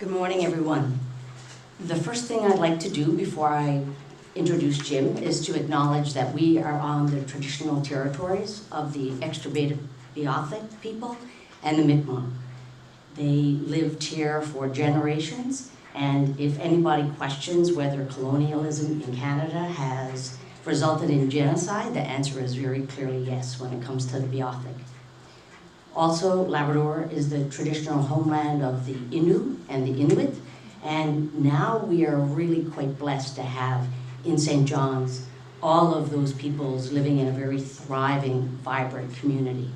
Good morning, everyone. The first thing I'd like to do before I introduce Jim is to acknowledge that we are on the traditional territories of the extirpated Beothuk people and the Mi'kmaq. They lived here for generations, and if anybody questions whether colonialism in Canada has resulted in genocide, the answer is very clearly yes when it comes to the Beothuk. Also, Labrador is the traditional homeland of the Innu and the Inuit, and now we are really quite blessed to have in St. John's all of those peoples living in a very thriving, vibrant community.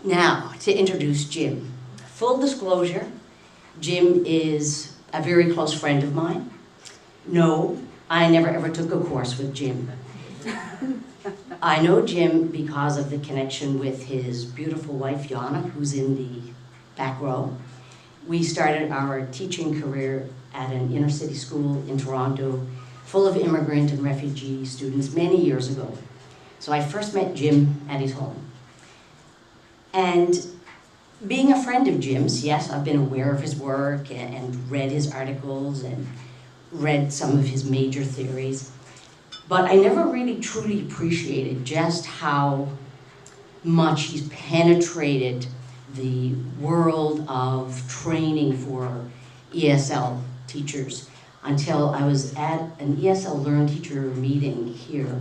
Now, to introduce Jim. Full disclosure, Jim is a very close friend of mine. No, I never ever took a course with Jim. I know Jim because of the connection with his beautiful wife, Yana, who's in the back row. We started our teaching career at an inner city school in Toronto, full of immigrant and refugee students many years ago. So I first met Jim at his home. And being a friend of Jim's, yes, I've been aware of his work and read his articles and read some of his major theories. But I never really truly appreciated just how much he's penetrated the world of training for ESL teachers until I was at an ESL Learn Teacher meeting here.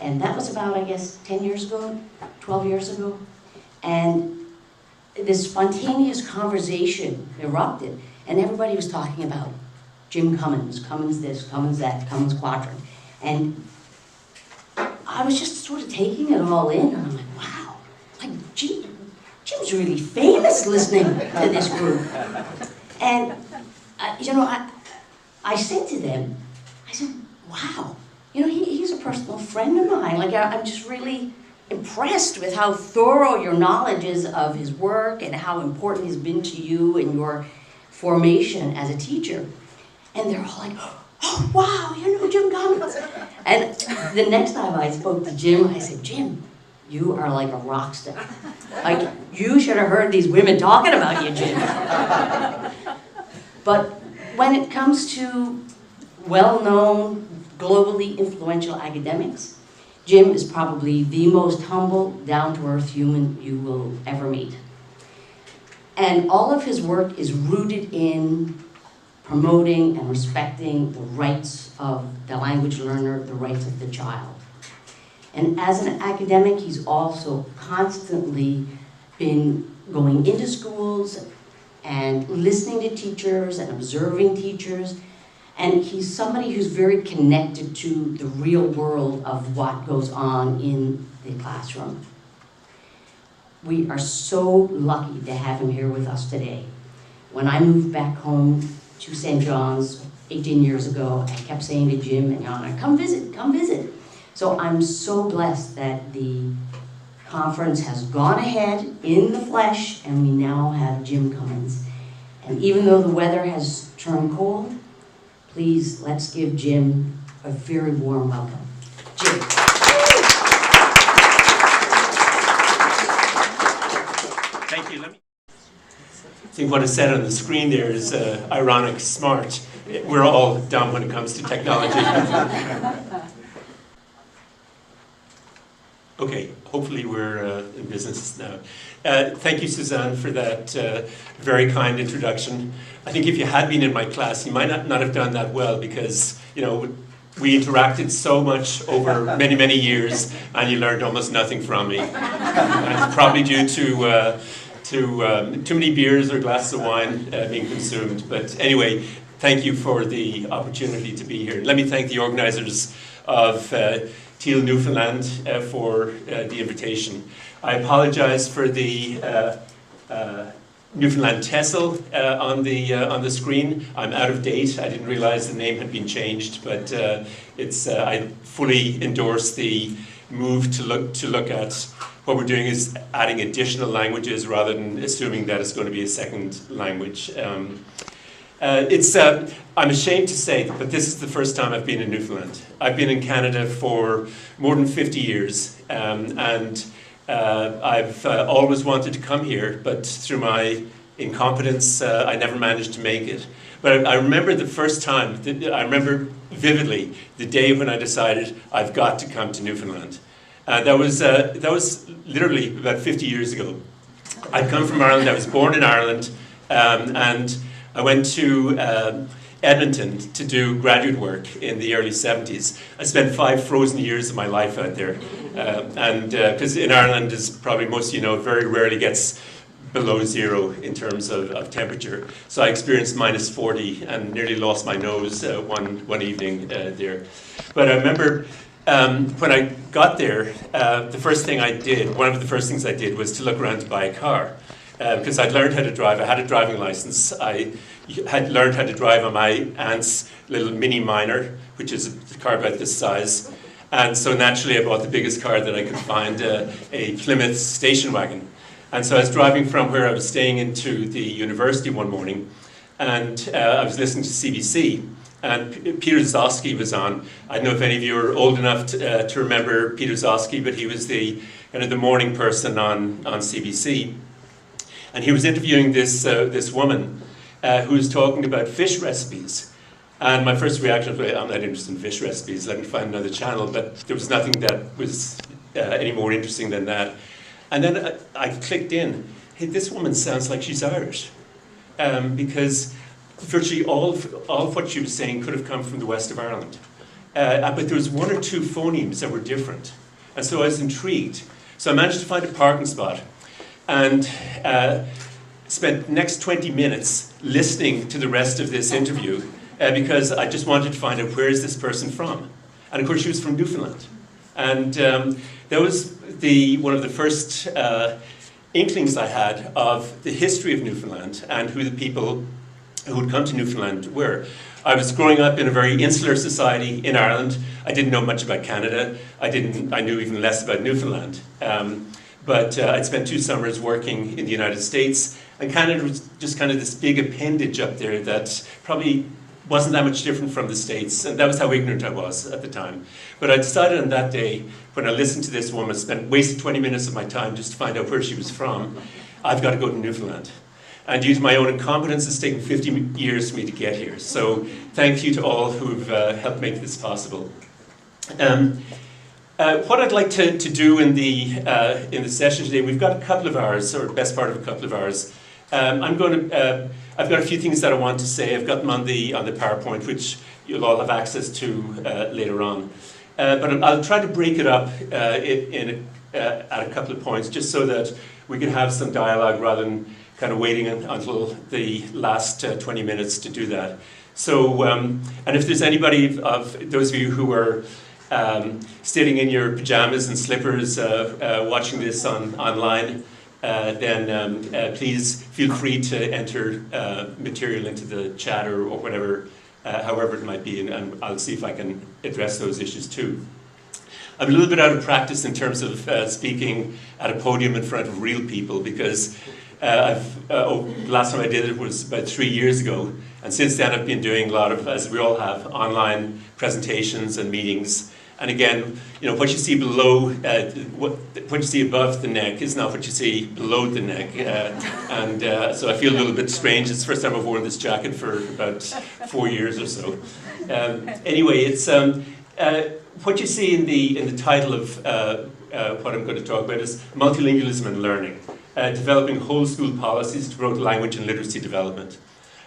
And that was about, I guess, 10 years ago, 12 years ago. And this spontaneous conversation erupted, and everybody was talking about Jim Cummins, Cummins this, Cummins that, Cummins quadrant. And I was just sort of taking it all in, and I'm like, wow, like Jim's really famous listening to this group. And, I said to them, I said, wow, he's a personal friend of mine. Like, I'm just really impressed with how thorough your knowledge is of his work and how important he's been to you in your formation as a teacher. And they're all like, oh, wow, Jim Cummins. And the next time I spoke to Jim, I said, Jim, you are like a rock star. Like, you should have heard these women talking about you, Jim. But when it comes to well-known, globally influential academics, Jim is probably the most humble, down-to-earth human you will ever meet. And all of his work is rooted in promoting and respecting the rights of the language learner, the rights of the child. And as an academic, he's also constantly been going into schools and listening to teachers and observing teachers. And he's somebody who's very connected to the real world of what goes on in the classroom. We are so lucky to have him here with us today. When I moved back home to St. John's 18 years ago, I kept saying to Jim and Yana, come visit, come visit. So I'm so blessed that the conference has gone ahead in the flesh and we now have Jim Cummins. And even though the weather has turned cold, please let's give Jim a very warm welcome. Jim. Thank you. I think what is said on the screen there is ironic, smart. We're all dumb when it comes to technology. Okay, hopefully we're in business now. Thank you, Suzanne, for that very kind introduction. I think if you had been in my class, you might not have done that well because, we interacted so much over many, many years and you learned almost nothing from me. And it's probably due to too many beers or glasses of wine being consumed. But anyway, thank you for the opportunity to be here. Let me thank the organizers of TEAL Newfoundland for the invitation. I apologize for the Newfoundland TESL on the screen. I'm out of date. I didn't realize the name had been changed, but I fully endorse the move to look at what we're doing is adding additional languages rather than assuming that it's going to be a second language. I'm ashamed to say, but this is the first time I've been in Newfoundland. I've been in Canada for more than 50 years, and I've always wanted to come here, but through my incompetence. I never managed to make it. But I remember the first time, I remember vividly the day when I decided I've got to come to Newfoundland. That was literally about 50 years ago. I'd come from Ireland, I was born in Ireland, and I went to Edmonton to do graduate work in the early 70s. I spent 5 frozen years of my life out there. And because in Ireland, as probably most of you know, it very rarely gets below 0 in terms of temperature. So I experienced minus 40 and nearly lost my nose one evening there. But I remember when I got there, the first thing I did, one of the first things I did was to look around to buy a car. Because I'd learned how to drive, I had a driving license. I had learned how to drive on my aunt's little mini minor, which is a car about this size. And so naturally I bought the biggest car that I could find, a Plymouth station wagon. And so I was driving from where I was staying into the university one morning, and I was listening to CBC, and Peter Zosky was on. I don't know if any of you are old enough to remember Peter Zosky, but he was the kind of the morning person on CBC. And he was interviewing this woman who was talking about fish recipes. And my first reaction was, I'm not interested in fish recipes, let me find another channel. But there was nothing that was any more interesting than that. And then I clicked in, hey, this woman sounds like she's Irish. Because virtually all of what she was saying could have come from the west of Ireland. But there was 1 or 2 phonemes that were different. And so I was intrigued. So I managed to find a parking spot and spent the next 20 minutes listening to the rest of this interview because I just wanted to find out, where is this person from? And of course she was from Newfoundland. And that was one of the first inklings I had of the history of Newfoundland and who the people who would come to Newfoundland were. I was growing up in a very insular society in Ireland. I didn't know much about Canada. I knew even less about Newfoundland. But I'd spent 2 summers working in the United States, and Canada was just kind of this big appendage up there that probably wasn't that much different from the States, and that was how ignorant I was at the time. But I decided on that day, when I listened to this woman, wasted 20 minutes of my time just to find out where she was from, I've got to go to Newfoundland. And due to my own incompetence, it's taken 50 years for me to get here. So thank you to all who've helped make this possible. What I'd like to do in the session today, we've got a couple of hours, or best part of a couple of hours. I've got a few things that I want to say. I've got them on the PowerPoint, which you'll all have access to later on. But I'll try to break it up at a couple of points, just so that we can have some dialogue rather than kind of waiting until the last 20 minutes to do that. So, and if there's anybody of those of you who are sitting in your pajamas and slippers watching this online, then please feel free to enter material into the chat or whatever, however it might be, and I'll see if I can address those issues too. I'm a little bit out of practice in terms of speaking at a podium in front of real people, because the last time I did it was about 3 years ago, and since then I've been doing a lot of, as we all have, online presentations and meetings. And again, you know, what you see below, what you see above the neck is not what you see below the neck. So I feel a little bit strange. It's the first time I've worn this jacket for about 4 years or so. Anyway, it's what you see in the title of what I'm going to talk about is multilingualism and learning, developing whole school policies to promote language and literacy development.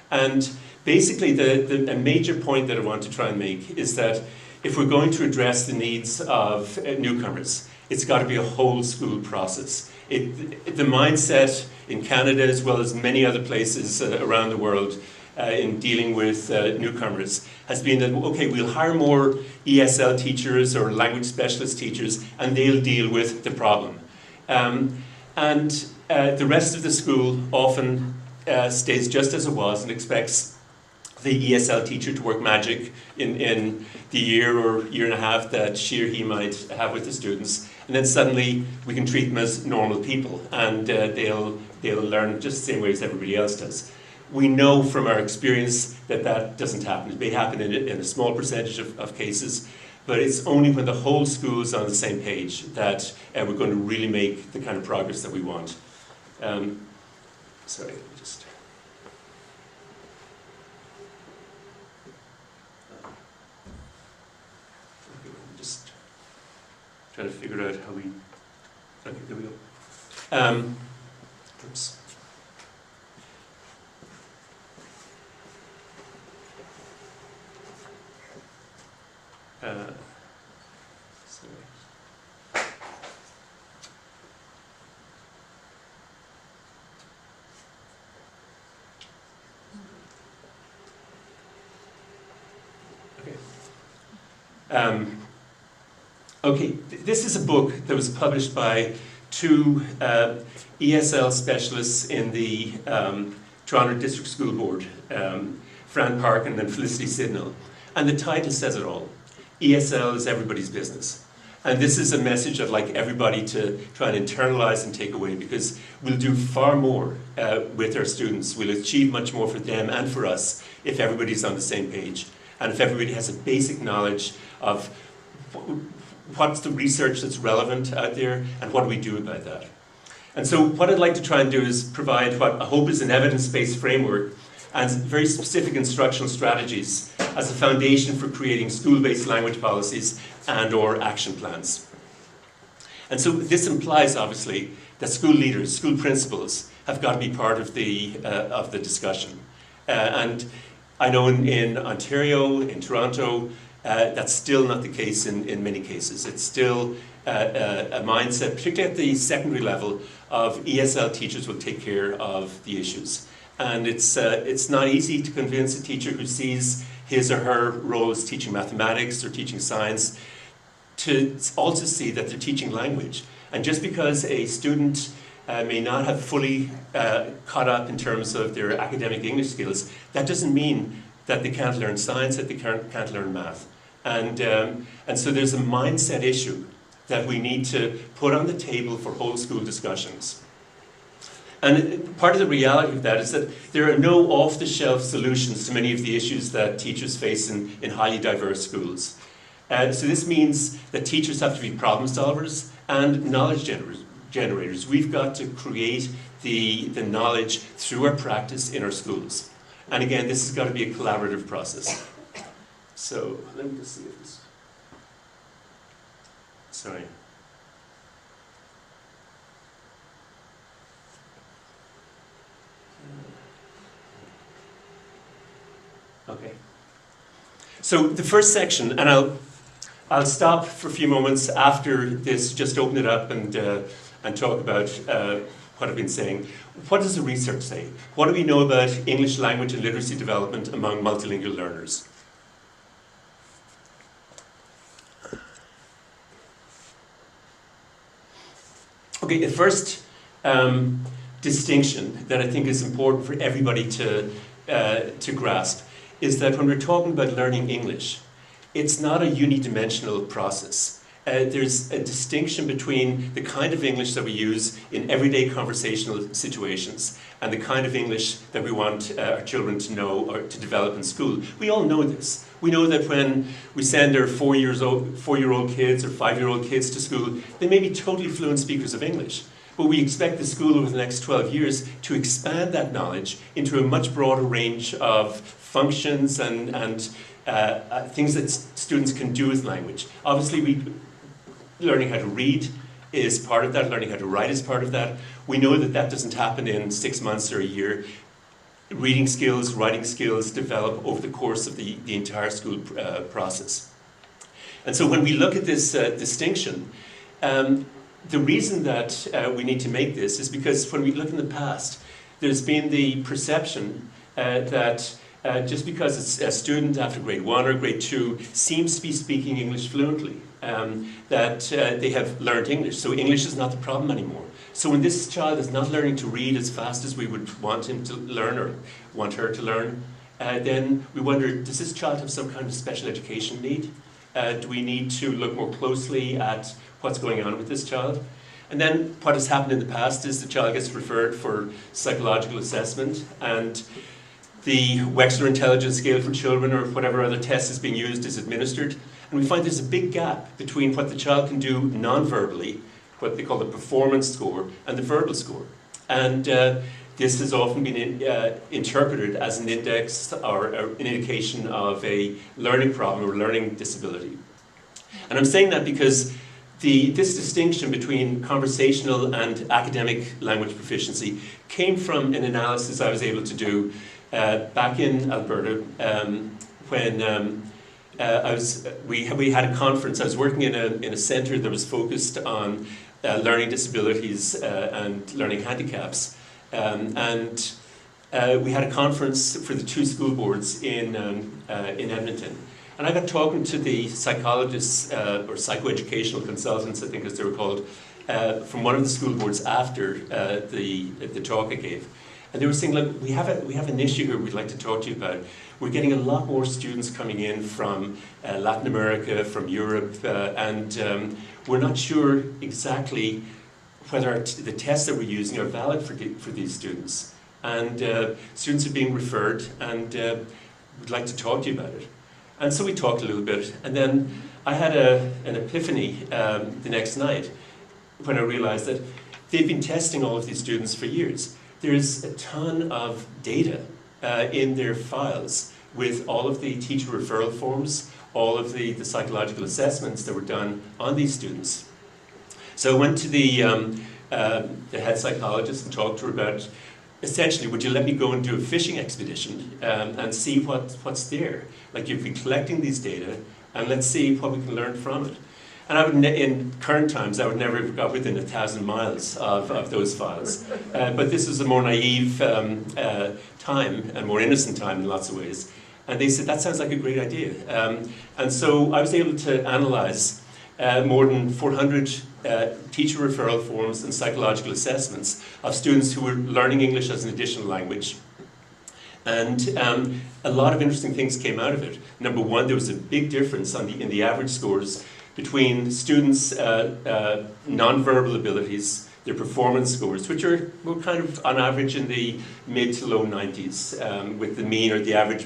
And basically, a major point that I want to try and make is that if we're going to address the needs of newcomers, it's got to be a whole school process. The mindset in Canada, as well as many other places around the world in dealing with newcomers, has been that, okay, we'll hire more ESL teachers or language specialist teachers, and they'll deal with the problem. And the rest of the school often stays just as it was and expects the ESL teacher to work magic in the year or year and a half that she or he might have with the students, and then suddenly we can treat them as normal people, and they'll learn just the same way as everybody else does. We know from our experience that that doesn't happen. It may happen in a small percentage of cases, but it's only when the whole school is on the same page that we're going to really make the kind of progress that we want. Sorry, just... trying to figure out how we... Okay, there we go. Oops. Sorry. Okay, this is a book that was published by two ESL specialists in the Toronto District School Board, Fran Parkin and Felicity Sidnall. And the title says it all. ESL is everybody's business. And this is a message I'd like everybody to try and internalize and take away, because we'll do far more with our students. We'll achieve much more for them and for us if everybody's on the same page. And if everybody has a basic knowledge of what's the research that's relevant out there and what do we do about that. And so what I'd like to try and do is provide what I hope is an evidence-based framework and very specific instructional strategies as a foundation for creating school-based language policies and or action plans. And so this implies, obviously, that school leaders, school principals, have got to be part of the discussion. And I know in Ontario, in Toronto, that's still not the case in many cases. It's still a mindset, particularly at the secondary level, of ESL teachers will take care of the issues. And it's not easy to convince a teacher who sees his or her role as teaching mathematics or teaching science to also see that they're teaching language. And just because a student may not have fully caught up in terms of their academic English skills, that doesn't mean that they can't learn science, that they can't learn math. And so there's a mindset issue that we need to put on the table for whole school discussions. And part of the reality of that is that there are no off-the-shelf solutions to many of the issues that teachers face in highly diverse schools. So this means that teachers have to be problem solvers and knowledge generators. We've got to create the knowledge through our practice in our schools. And again, this has got to be a collaborative process. So let me just see if this... Sorry. Okay. So the first section, and I'll stop for a few moments after this, just open it up and talk about what I've been saying. What does the research say? What do we know about English language and literacy development among multilingual learners? Okay, the first distinction that I think is important for everybody to grasp is that when we're talking about learning English, it's not a unidimensional process. There's a distinction between the kind of English that we use in everyday conversational situations and the kind of English that we want our children to know or to develop in school. We all know this. We know that when we send our 4-year-old kids or 5-year-old kids to school, they may be totally fluent speakers of English. But we expect the school over the next 12 years to expand that knowledge into a much broader range of functions and things that students can do with language. Obviously, learning how to read is part of that, learning how to write is part of that. We know that that doesn't happen in 6 months or a year. Reading skills, writing skills develop over the course of the entire school process. And so when we look at this distinction, the reason that we need to make this is because when we look in the past, there's been the perception that just because a student after grade 1 or grade 2 seems to be speaking English fluently, that they have learned English. So English is not the problem anymore. So when this child is not learning to read as fast as we would want him to learn or want her to learn, then we wonder, does this child have some kind of special education need? Do we need to look more closely at what's going on with this child? And then what has happened in the past is the child gets referred for psychological assessment, and the Wechsler Intelligence Scale for Children or whatever other test is being used is administered. And we find there's a big gap between what the child can do non-verbally, what they call the performance score, and the verbal score. And this has often been interpreted as an index or an indication of a learning problem or learning disability. And I'm saying that because this distinction between conversational and academic language proficiency came from an analysis I was able to do back in Alberta when we had a conference. I was working in a centre that was focused on learning disabilities and learning handicaps, and we had a conference for the 2 school boards in Edmonton. And I got talking to the psychologists or psychoeducational consultants, I think as they were called, from one of the school boards after the talk I gave. And they were saying, look, we have an issue here we'd like to talk to you about. We're getting a lot more students coming in from Latin America, from Europe, and we're not sure exactly whether the tests that we're using are valid for these students. And students are being referred, and we'd like to talk to you about it. And so we talked a little bit, and then I had an epiphany the next night when I realized that they've been testing all of these students for years. There's a ton of data in their files with all of the teacher referral forms, all of the psychological assessments that were done on these students. So I went to the head psychologist and talked to her about, essentially, would you let me go and do a fishing expedition and see what's there? Like, you've been collecting these data, and let's see what we can learn from it. And I would, in current times, I would never have got within 1,000 miles of those files. But this was a more naive time, a more innocent time in lots of ways. And they said, that sounds like a great idea. And so I was able to analyze more than 400 teacher referral forms and psychological assessments of students who were learning English as an additional language. And a lot of interesting things came out of it. Number one, there was a big difference in the average scores between students' non-verbal abilities, their performance scores, which were kind of on average in the mid to low 90s, with the mean or the average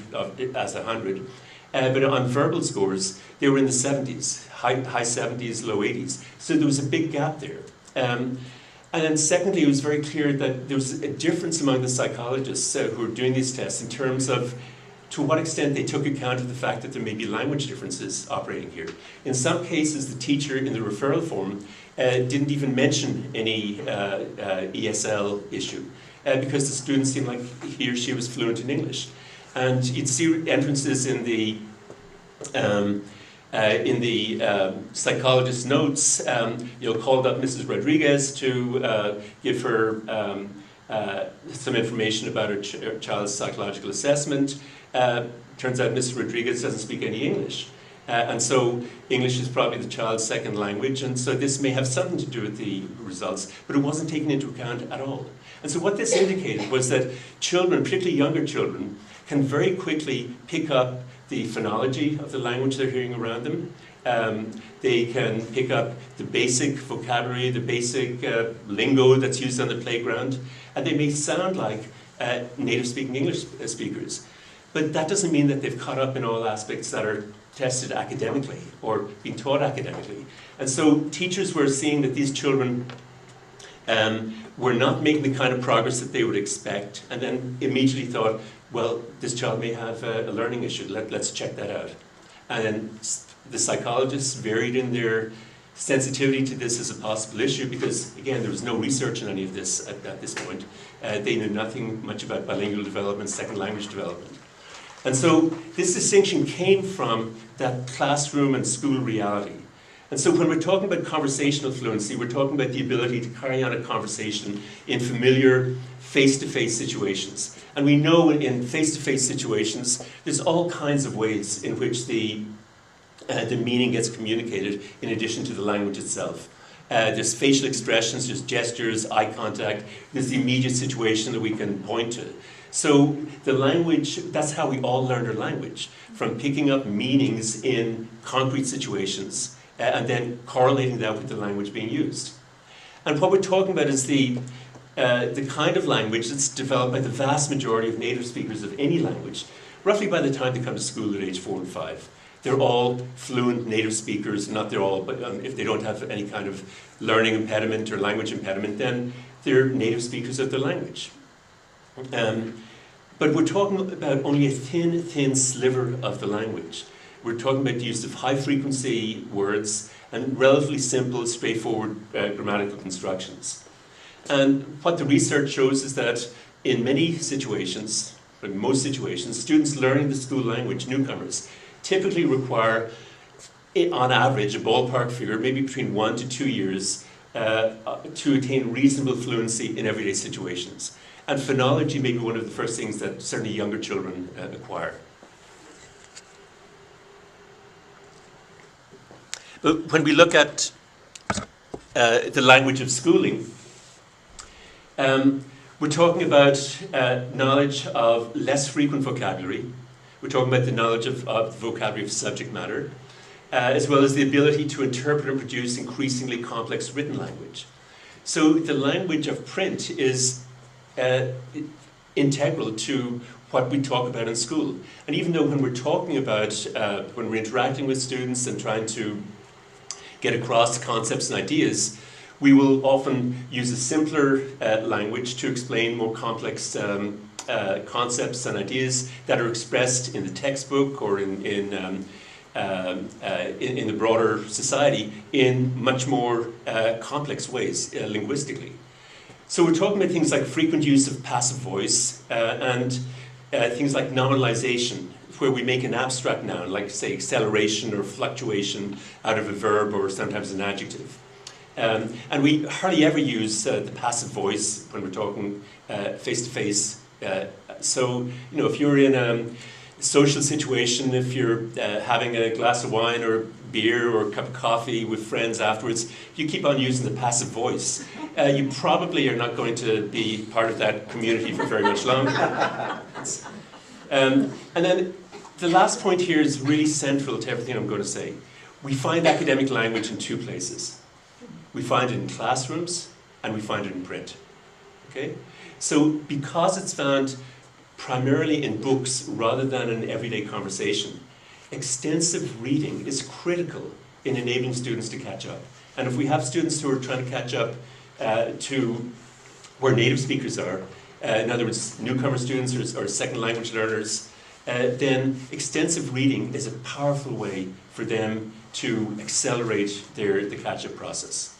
as 100. But on verbal scores, they were in the 70s, high 70s, low 80s. So there was a big gap there. And then secondly, it was very clear that there was a difference among the psychologists who were doing these tests in terms of to what extent they took account of the fact that there may be language differences operating here. In some cases, the teacher in the referral form didn't even mention any ESL issue because the student seemed like he or she was fluent in English. And you'd see entrances in the psychologist's notes. Called up Mrs. Rodriguez to give her some information about her child's psychological assessment. Turns out Mrs. Rodriguez doesn't speak any English. And so English is probably the child's second language, and so this may have something to do with the results, but it wasn't taken into account at all. And so what this indicated was that children, particularly younger children, can very quickly pick up the phonology of the language they're hearing around them. They can pick up the basic vocabulary, the basic lingo that's used on the playground, and they may sound like native-speaking English speakers. But that doesn't mean that they've caught up in all aspects that are tested academically or being taught academically. And so teachers were seeing that these children were not making the kind of progress that they would expect, and then immediately thought, well, this child may have a learning issue, let's check that out. And then the psychologists varied in their sensitivity to this as a possible issue because, again, there was no research on any of this at this point. They knew nothing much about bilingual development, second language development. And so this distinction came from that classroom and school reality. And so when we're talking about conversational fluency, we're talking about the ability to carry on a conversation in familiar face-to-face situations. And we know in face-to-face situations, there's all kinds of ways in which the meaning gets communicated in addition to the language itself. There's facial expressions, there's gestures, eye contact, there's the immediate situation that we can point to. So the language, that's how we all learned our language, from picking up meanings in concrete situations and then correlating that with the language being used. And what we're talking about is the kind of language that's developed by the vast majority of native speakers of any language, roughly by the time they come to school at age 4 and 5. They're all fluent native speakers, not they're all, but if they don't have any kind of learning impediment or language impediment, then they're native speakers of their language. But we're talking about only a thin sliver of the language. We're talking about the use of high-frequency words and relatively simple, straightforward grammatical constructions. And what the research shows is that in many situations, in most situations, students learning the school language, newcomers, typically require, on average, a ballpark figure, maybe between 1 to 2 years, to attain reasonable fluency in everyday situations. And phonology may be one of the first things that certainly younger children acquire. But when we look at the language of schooling, we're talking about knowledge of less frequent vocabulary. We're talking about the knowledge of the vocabulary of subject matter, as well as the ability to interpret and produce increasingly complex written language. So the language of print is integral to what we talk about in school. And even though when we're talking about, when we're interacting with students and trying to get across concepts and ideas, we will often use a simpler language to explain more complex concepts and ideas that are expressed in the textbook or in the broader society in much more complex ways linguistically. So we're talking about things like frequent use of passive voice and things like nominalization, where we make an abstract noun, like say acceleration or fluctuation, out of a verb or sometimes an adjective. And we hardly ever use the passive voice when we're talking face-to-face. So, you know, if you're in a social situation, if you're having a glass of wine or beer or a cup of coffee with friends afterwards, you keep on using the passive voice. You probably are not going to be part of that community for very much longer. And then the last point here is really central to everything I'm going to say. We find academic language in two places. We find it in classrooms and we find it in print. Okay? So because it's found primarily in books rather than in everyday conversation, extensive reading is critical in enabling students to catch up. And if we have students who are trying to catch up to where native speakers are, in other words, newcomer students or second language learners, then extensive reading is a powerful way for them to accelerate the catch-up process.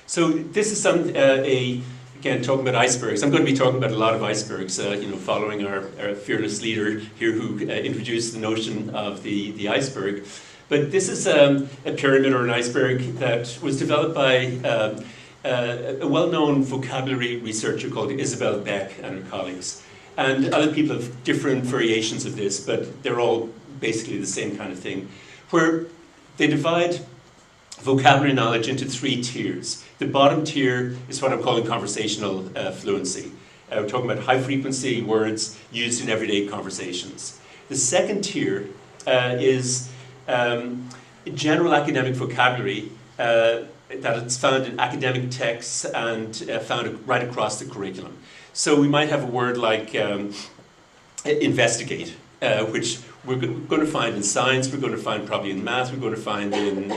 So this is again, talking about icebergs. I'm going to be talking about a lot of icebergs, you know, following our fearless leader here who introduced the notion of the iceberg. But this is a pyramid or an iceberg that was developed by a well-known vocabulary researcher called Isabel Beck and her colleagues. And other people have different variations of this, but they're all basically the same kind of thing, where they divide vocabulary knowledge into 3 tiers. The bottom tier is what I'm calling conversational fluency. We're talking about high-frequency words used in everyday conversations. The second tier is general academic vocabulary that is found in academic texts and found right across the curriculum. So we might have a word like investigate, which we're going to find in science, we're going to find probably in math, we're going to find in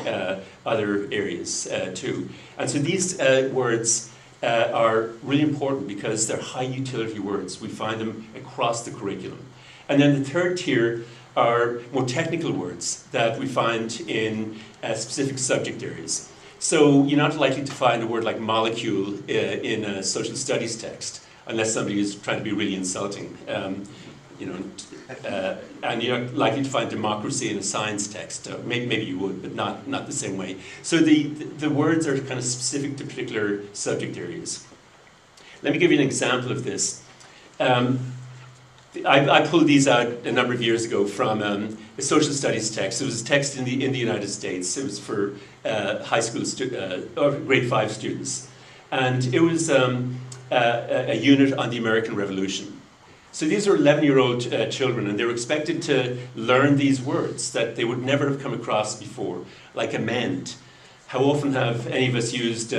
other areas too. And so these words are really important because they're high utility words. We find them across the curriculum. And then the third tier are more technical words that we find in specific subject areas. So you're not likely to find a word like molecule in a social studies text, unless somebody is trying to be really insulting. You know, and you're not likely to find democracy in a science text. Maybe you would, but not the same way. So the words are kind of specific to particular subject areas. Let me give you an example of this. I pulled these out a number of years ago from a social studies text. It was a text in the United States. It was for high school or grade 5 students, and it was a unit on the American Revolution. So these are 11-year-old children, and they were expected to learn these words that they would never have come across before, like amend. How often have any of us used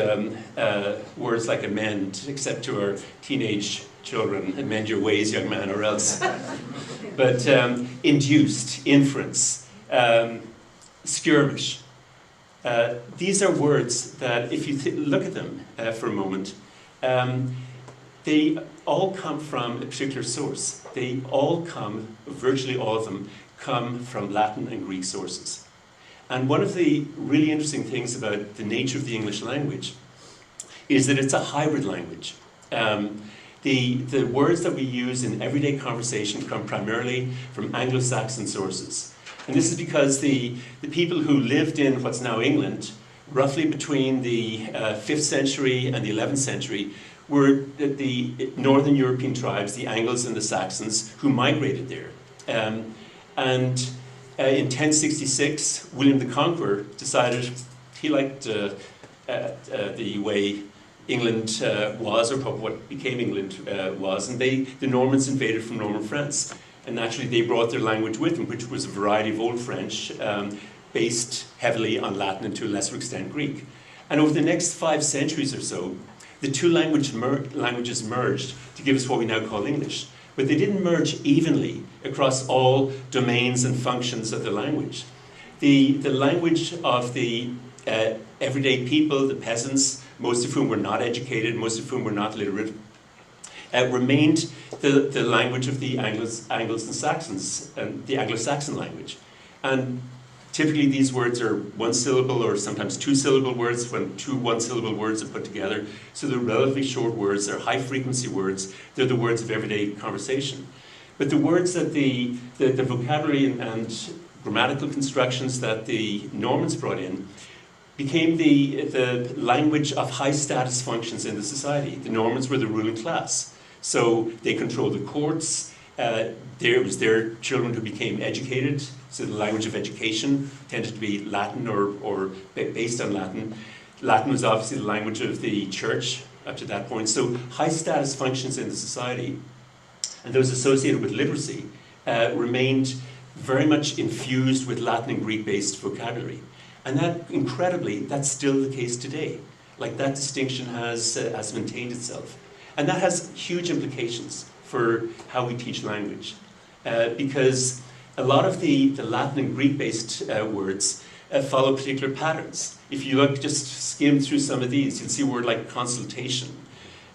words like amend, except to our teenage children, amend your ways, young man, or else. But induced, inference, skirmish. These are words that, if you look at them for a moment, they all come from a particular source. They all come, virtually all of them, come from Latin and Greek sources. And one of the really interesting things about the nature of the English language is that it's a hybrid language. The words that we use in everyday conversation come primarily from Anglo-Saxon sources. And this is because the people who lived in what's now England, roughly between the 5th century and the 11th century, were the northern European tribes, the Angles and the Saxons, who migrated there. In 1066, William the Conqueror decided he liked the way England was, or what became England was, and the Normans invaded from Norman France. And naturally they brought their language with them, which was a variety of Old French, based heavily on Latin and to a lesser extent Greek. And over the next 5 centuries or so, the two languages merged to give us what we now call English. But they didn't merge evenly across all domains and functions of the language. The language of the everyday people, the peasants, most of whom were not educated, most of whom were not literate, remained the language of the Angles and Saxons, the Anglo-Saxon language. And typically these words are one-syllable or sometimes two-syllable words when two one-syllable words are put together. So they're relatively short words, they're high-frequency words, they're the words of everyday conversation. But the words that the vocabulary and grammatical constructions that the Normans brought in became the language of high-status functions in the society. The Normans were the ruling class. So they controlled the courts. It was their children who became educated. So the language of education tended to be Latin or based on Latin. Latin was obviously the language of the church up to that point. So high-status functions in the society, and those associated with literacy, remained very much infused with Latin and Greek-based vocabulary. And that, incredibly, that's still the case today. Like, that distinction has maintained itself. And that has huge implications for how we teach language. Because a lot of the Latin and Greek-based words follow particular patterns. If you look, just skim through some of these, you'll see a word like consultation,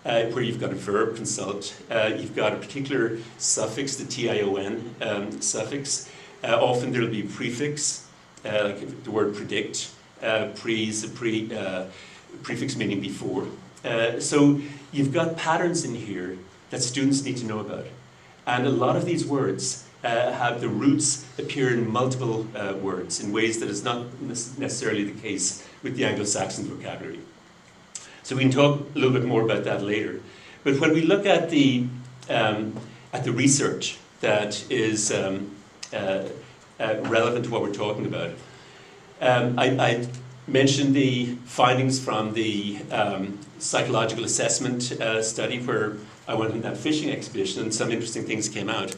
where you've got a verb, consult. You've got a particular suffix, the tion suffix. Often there'll be a prefix, like the word predict. Prefix meaning before. So you've got patterns in here that students need to know about. And a lot of these words have the roots appear in multiple words in ways that is not necessarily the case with the Anglo-Saxon vocabulary. So we can talk a little bit more about that later. But when we look at the research that is relevant to what we're talking about, I mentioned the findings from the psychological assessment study where I went on that fishing expedition and some interesting things came out.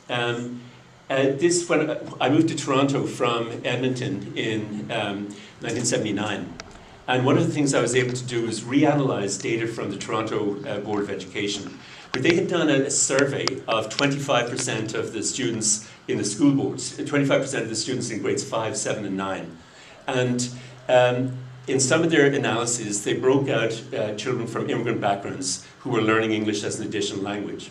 When I moved to Toronto from Edmonton in 1979, and one of the things I was able to do was reanalyze data from the Toronto Board of Education, where they had done a survey of 25% of the students in the school boards, 25% of the students in grades 5, 7, and 9. And in some of their analyses, they broke out children from immigrant backgrounds who were learning English as an additional language.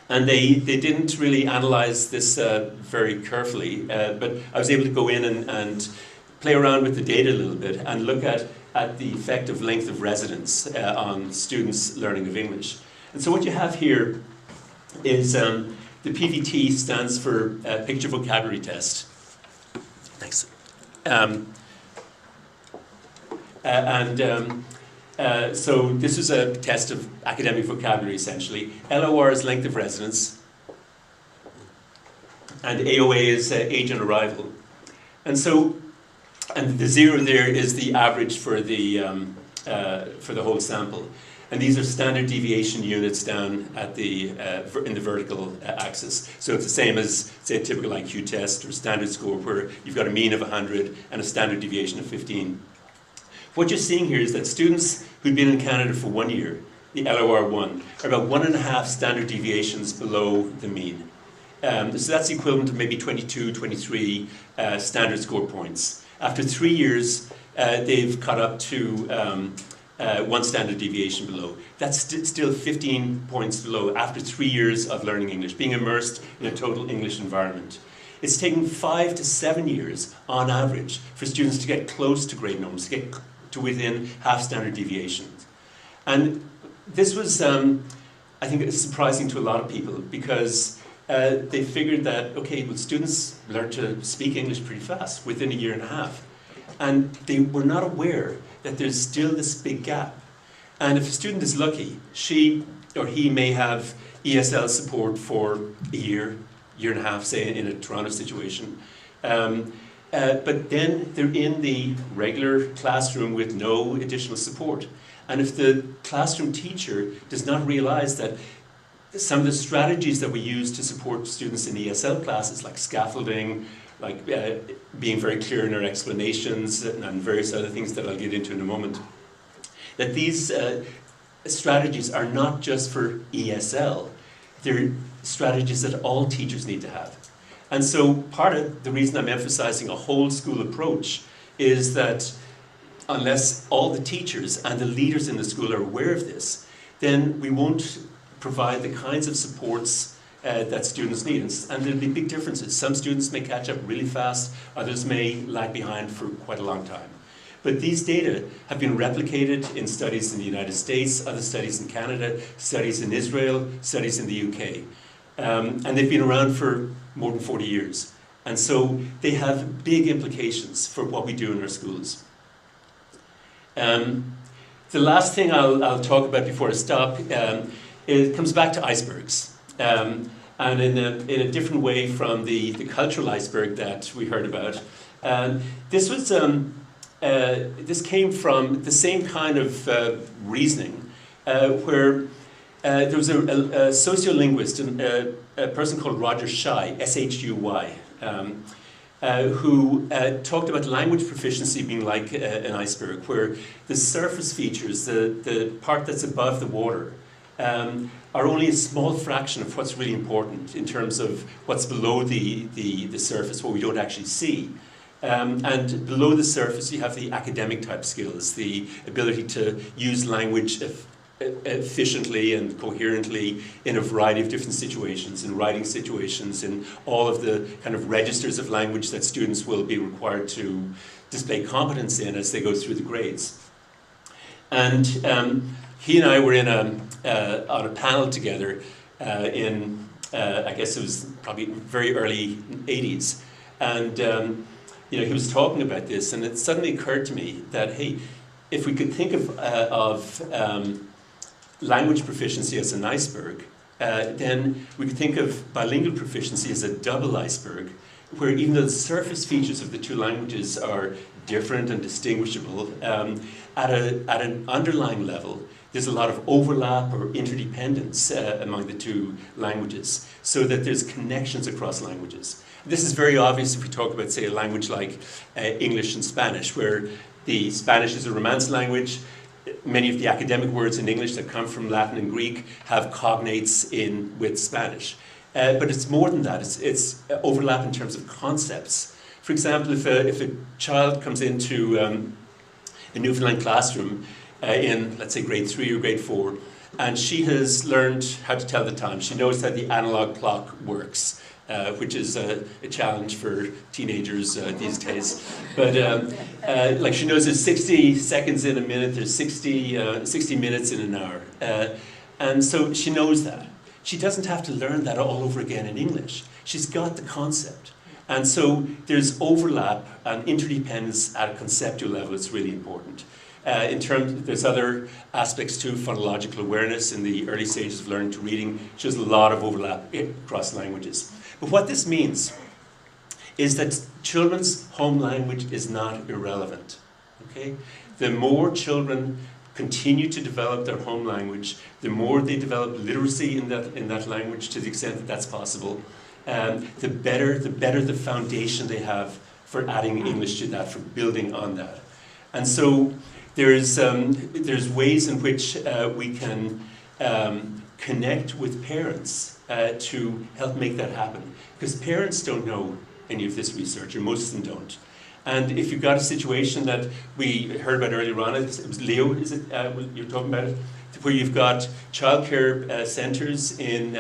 And they didn't really analyze this very carefully, but I was able to go in and play around with the data a little bit and look at the effect of length of residence on students' learning of English. And so what you have here is the PVT stands for Picture Vocabulary Test. Thanks. So this is a test of academic vocabulary, essentially. LOR is length of residence, and AOA is age on arrival. And so, and the 0 there is the average for the whole sample. And these are standard deviation units down at the in the vertical axis. So it's the same as, say, a typical IQ test or standard score where you've got a mean of 100 and a standard deviation of 15. What you're seeing here is that students who've been in Canada for 1 year, the LOR1, are about 1.5 standard deviations below the mean. So that's the equivalent of maybe 22, 23 standard score points. After 3 years, they've caught up to one standard deviation below. That's still 15 points below after 3 years of learning English, being immersed in a total English environment. It's taken 5 to 7 years on average for students to get close to grade norms, to get to within half standard deviations. And this was, I think, surprising to a lot of people because they figured that, okay, well, students learn to speak English pretty fast within a year and a half. And they were not aware that there's still this big gap. And if a student is lucky, she or he may have ESL support for a year and a half, say in a Toronto situation. But then they're in the regular classroom with no additional support. And if the classroom teacher does not realize that some of the strategies that we use to support students in ESL classes, like scaffolding, like being very clear in our explanations and various other things that I'll get into in a moment, that these strategies are not just for ESL, they're strategies that all teachers need to have. And so part of the reason I'm emphasizing a whole school approach is that unless all the teachers and the leaders in the school are aware of this, then we won't provide the kinds of supports that students need. And there'll be big differences. Some students may catch up really fast, others may lag behind for quite a long time. But these data have been replicated in studies in the United States, other studies in Canada, studies in Israel, studies in the UK. And they've been around for more than 40 years. And so they have big implications for what we do in our schools. The last thing I'll talk about before I stop, it comes back to icebergs. And in a different way from the cultural iceberg that we heard about. This came from the same kind of reasoning where there was a sociolinguist, a person called Roger Shuy, S-H-U-Y, who talked about language proficiency being like an iceberg, where the surface features, the part that's above the water, are only a small fraction of what's really important in terms of what's below the surface, what we don't actually see. And below the surface you have the academic type skills, the ability to use language efficiently and coherently in a variety of different situations, in writing situations, in all of the kind of registers of language that students will be required to display competence in as they go through the grades. And he and I were on a panel together in, I guess it was probably very early 80s. And you know, he was talking about this, and it suddenly occurred to me that, hey, if we could think of language proficiency as an iceberg, then we could think of bilingual proficiency as a double iceberg, where even though the surface features of the two languages are different and distinguishable, at an underlying level, there's a lot of overlap or interdependence among the two languages, so that there's connections across languages. This is very obvious if we talk about, say, a language like English and Spanish, where the Spanish is a Romance language. Many of the academic words in English that come from Latin and Greek have cognates with Spanish. But it's more than that. It's overlap in terms of concepts. For example, if a child comes into a Newfoundland classroom in, let's say, grade 3 or grade 4, and she has learned how to tell the time. She knows how the analog clock works, which is a challenge for teenagers these days. But like she knows there's 60 seconds in a minute, there's 60 minutes in an hour. And so she knows that. She doesn't have to learn that all over again in English. She's got the concept. And so there's overlap and interdependence at a conceptual level. It's really important. There's other aspects too. Phonological awareness in the early stages of learning to reading shows a lot of overlap across languages. But what this means is that children's home language is not irrelevant. Okay? The more children continue to develop their home language, the more they develop literacy in that language to the extent that that's possible, the better the foundation they have for adding English to that, for building on that. And so there's ways in which we can connect with parents to help make that happen. Because parents don't know any of this research, or most of them don't. And if you've got a situation that we heard about earlier on, it was Leo, is it, you're talking about it, where you've got childcare centres in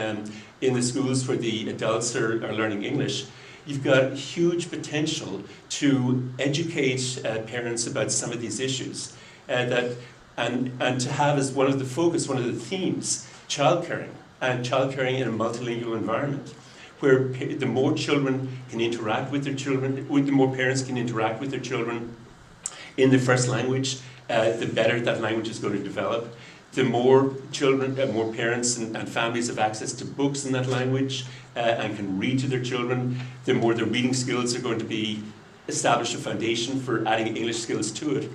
the schools where the adults are learning English, you've got huge potential to educate parents about some of these issues. And to have as one of the focus, one of the themes, childcaring, and childcaring in a multilingual environment, where the more children can interact with their children, the more parents can interact with their children in the first language, the better that language is going to develop. The more children, more parents and families have access to books in that language and can read to their children, the more their reading skills are going to be establish a foundation for adding English skills to it.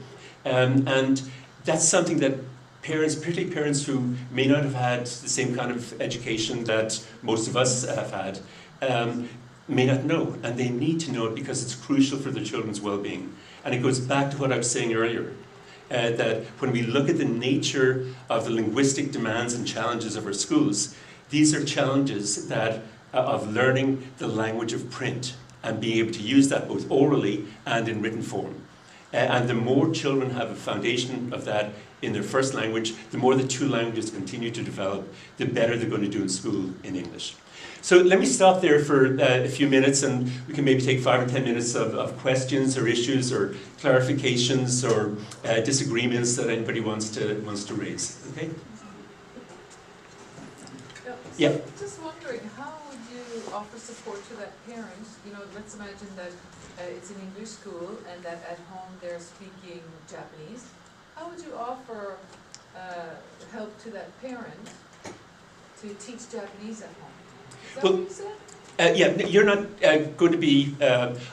And that's something that parents, particularly parents who may not have had the same kind of education that most of us have had, may not know. And they need to know it because it's crucial for their children's well-being. And it goes back to what I was saying earlier. That when we look at the nature of the linguistic demands and challenges of our schools, these are challenges that of learning the language of print and being able to use that both orally and in written form. And the more children have a foundation of that in their first language, the more the two languages continue to develop, the better they're going to do in school in English. So let me stop there for a few minutes, and we can maybe take 5 or 10 minutes of questions or issues or clarifications or disagreements that anybody wants to raise. Okay? Yeah. Just wondering, how would you offer support to that parent? You know, let's imagine that it's an English school and that at home they're speaking Japanese. How would you offer help to that parent to teach Japanese at home? Is that what you said? Yeah, you're not going to be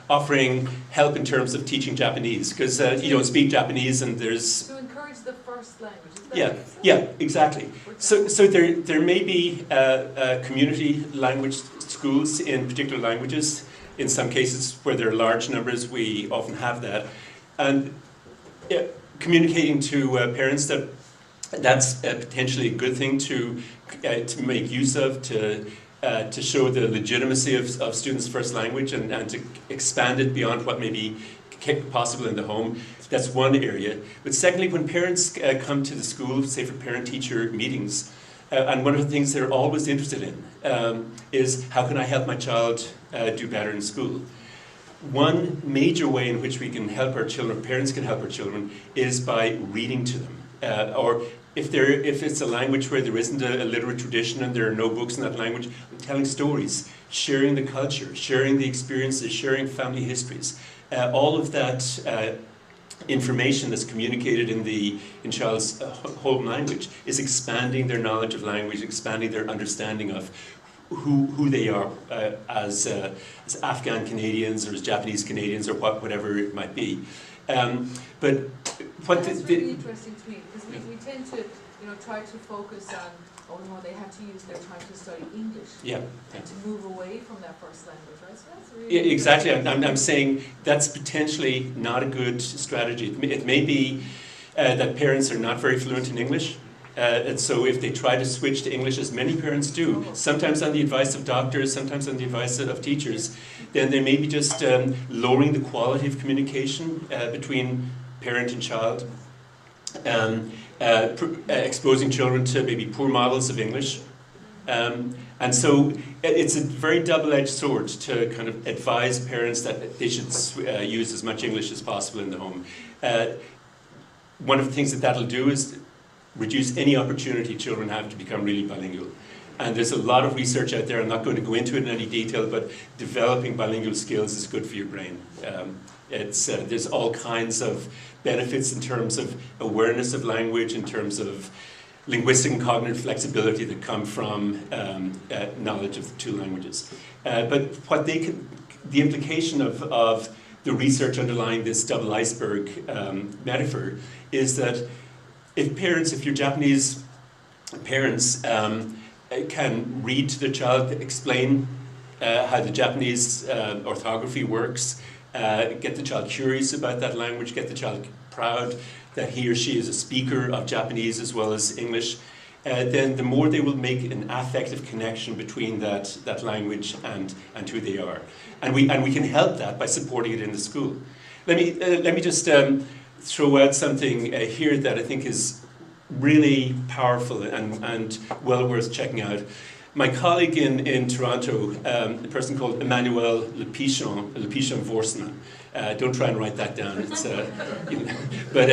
offering help in terms of teaching Japanese because you don't speak Japanese and there's... To encourage the first language. Is that Yeah, what you said? yeah, exactly. So there may be community language schools in particular languages. In some cases where there are large numbers, we often have that. And communicating to parents that that's potentially a good thing to make use of, to show the legitimacy of students' first language and to expand it beyond what may be possible in the home. That's one area. But secondly, when parents come to the school, say for parent-teacher meetings, and one of the things they're always interested in is how can I help my child do better in school? One major way in which we can help our children, parents can help our children, is by reading to them. Or if it's a language where there isn't a literate tradition and there are no books in that language, telling stories, sharing the culture, sharing the experiences, sharing family histories. All of that information that's communicated in child's home language is expanding their knowledge of language, expanding their understanding of who they are as Afghan Canadians or as Japanese Canadians or whatever it might be. But what that's really interesting to me because we tend to try to focus on they have to use their time to study English and to move away from that first language, right? So that's really exactly. I'm saying that's potentially not a good strategy. It may be that parents are not very fluent in English. And so if they try to switch to English, as many parents do, sometimes on the advice of doctors, sometimes on the advice of teachers, then they may be just lowering the quality of communication between parent and child, exposing children to maybe poor models of English. And so it's a very double-edged sword to kind of advise parents that they should use as much English as possible in the home. One of the things that'll do is reduce any opportunity children have to become really bilingual. And there's a lot of research out there, I'm not going to go into it in any detail, but developing bilingual skills is good for your brain. There's all kinds of benefits in terms of awareness of language, in terms of linguistic and cognitive flexibility that come from knowledge of the two languages. But what the implication of the research underlying this double iceberg metaphor is that if your Japanese parents can read to the child, explain how the Japanese orthography works, get the child curious about that language, get the child proud that he or she is a speaker of Japanese as well as English, then the more they will make an affective connection between that language and who they are. And we can help that by supporting it in the school. Let me just throw out something here that I think is really powerful and well worth checking out. My colleague in Toronto, a person called Emmanuel Le Vorsman, don't try and write that down. It's, but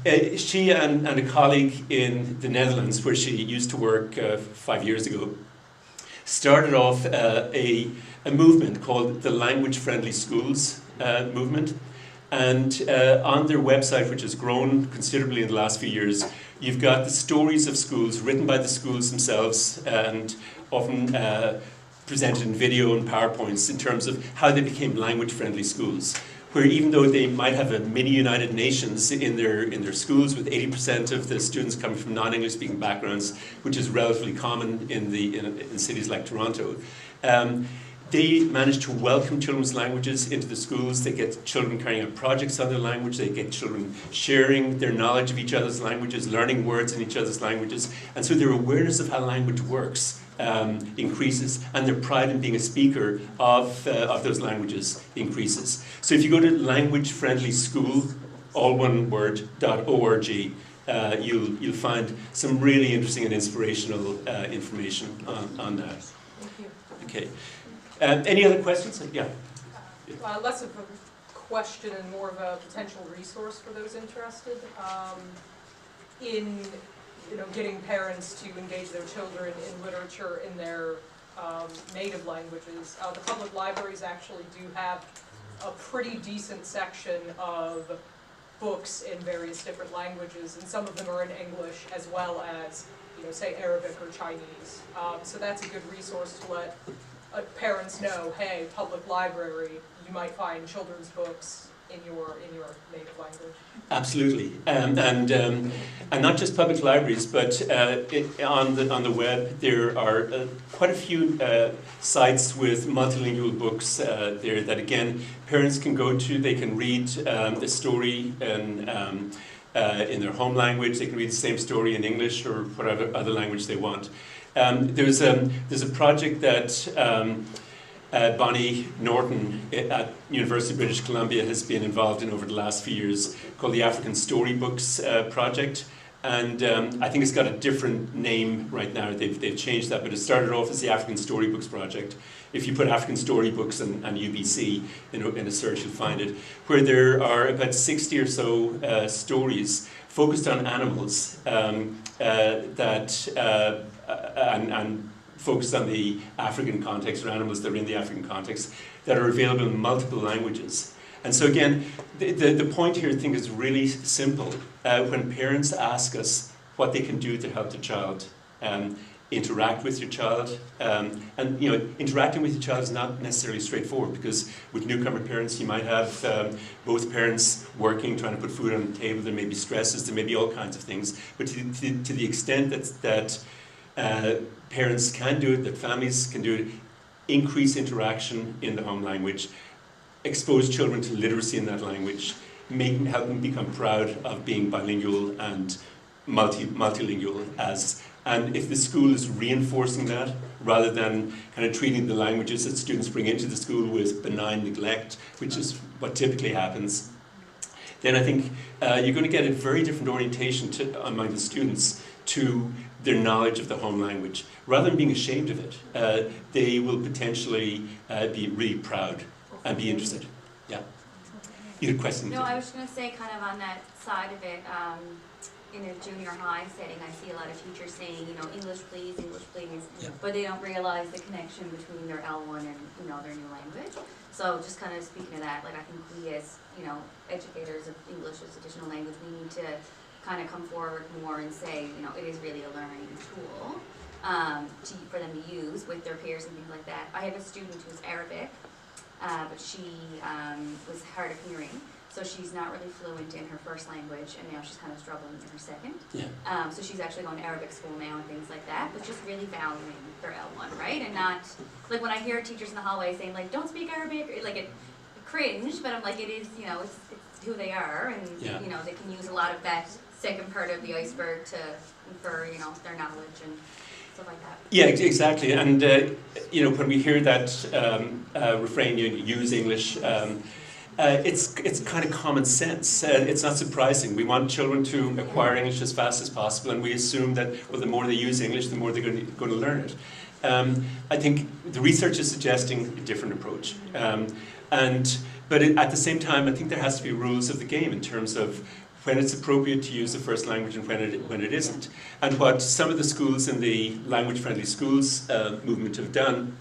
it's she and a colleague in the Netherlands, where she used to work 5 years ago, started off a movement called the Language Friendly Schools movement. And on their website, which has grown considerably in the last few years, you've got the stories of schools written by the schools themselves and often presented in video and PowerPoints in terms of how they became language-friendly schools, where even though they might have a mini United Nations in their schools with 80% of the students coming from non-English speaking backgrounds, which is relatively common in cities like Toronto, they manage to welcome children's languages into the schools. They get children carrying out projects on their language. They get children sharing their knowledge of each other's languages, learning words in each other's languages. And so their awareness of how language works increases, and their pride in being a speaker of those languages increases. So if you go to languagefriendlyschool, all one word, .org, you'll find some really interesting and inspirational information on that. Thank you. Okay. Any other questions? Yeah. Less of a question and more of a potential resource for those interested in getting parents to engage their children in literature in their native languages. The public libraries actually do have a pretty decent section of books in various different languages, and some of them are in English as well as, say Arabic or Chinese. So that's a good resource to let parents know, hey, public library, you might find children's books in your native language. Absolutely, and not just public libraries, but on the web there are quite a few sites with multilingual books there that again parents can go to. They can read the story in their home language. They can read the same story in English or whatever other language they want. There's a project that Bonnie Norton at University of British Columbia has been involved in over the last few years, called the African Storybooks Project, and I think it's got a different name right now. They've changed that, but it started off as the African Storybooks Project. If you put African Storybooks and UBC in a search, you'll find it, where there are about 60 or so stories focused on animals and focused on the African context, or animals that are in the African context, that are available in multiple languages. And so again, the point here I think is really simple. When parents ask us what they can do to help their child interact with your child, and interacting with your child is not necessarily straightforward, because with newcomer parents you might have both parents working, trying to put food on the table. There may be stresses, there may be all kinds of things, but to the extent that parents can do it, that families can do it, increase interaction in the home language, expose children to literacy in that language, help them become proud of being bilingual and multilingual and if the school is reinforcing that, rather than kind of treating the languages that students bring into the school with benign neglect, which is what typically happens, then I think you're going to get a very different orientation among the students to their knowledge of the home language. Rather than being ashamed of it, they will potentially be really proud and be interested. Yeah. You had a question? No, I was just going to say, kind of on that side of it, in a junior high setting, I see a lot of teachers saying, English please, Yeah. but they don't realize the connection between their L1 and, their new language. So just kind of speaking to that, I think we as, educators of English as additional language, we need to kind of come forward more and say, it is really a learning tool for them to use with their peers and things like that. I have a student who's Arabic, but she was hard of hearing, so she's not really fluent in her first language, and now she's kind of struggling in her second. Yeah. So she's actually going to Arabic school now and things like that, but just really valuing their L1, right? And not, like when I hear teachers in the hallway saying, don't speak Arabic, it cringe, but I'm like, it is, it's who they are, and, Yeah. They can use a lot of that second part of the iceberg to infer, their knowledge and stuff like that. Yeah, exactly. And when we hear that refrain, use English, it's kind of common sense. It's not surprising. We want children to acquire English as fast as possible, and we assume that, well, the more they use English, the more they're going to learn it. I think the research is suggesting a different approach. But at the same time, I think there has to be rules of the game in terms of when it's appropriate to use the first language and when it isn't. And what some of the schools in the language-friendly schools movement have done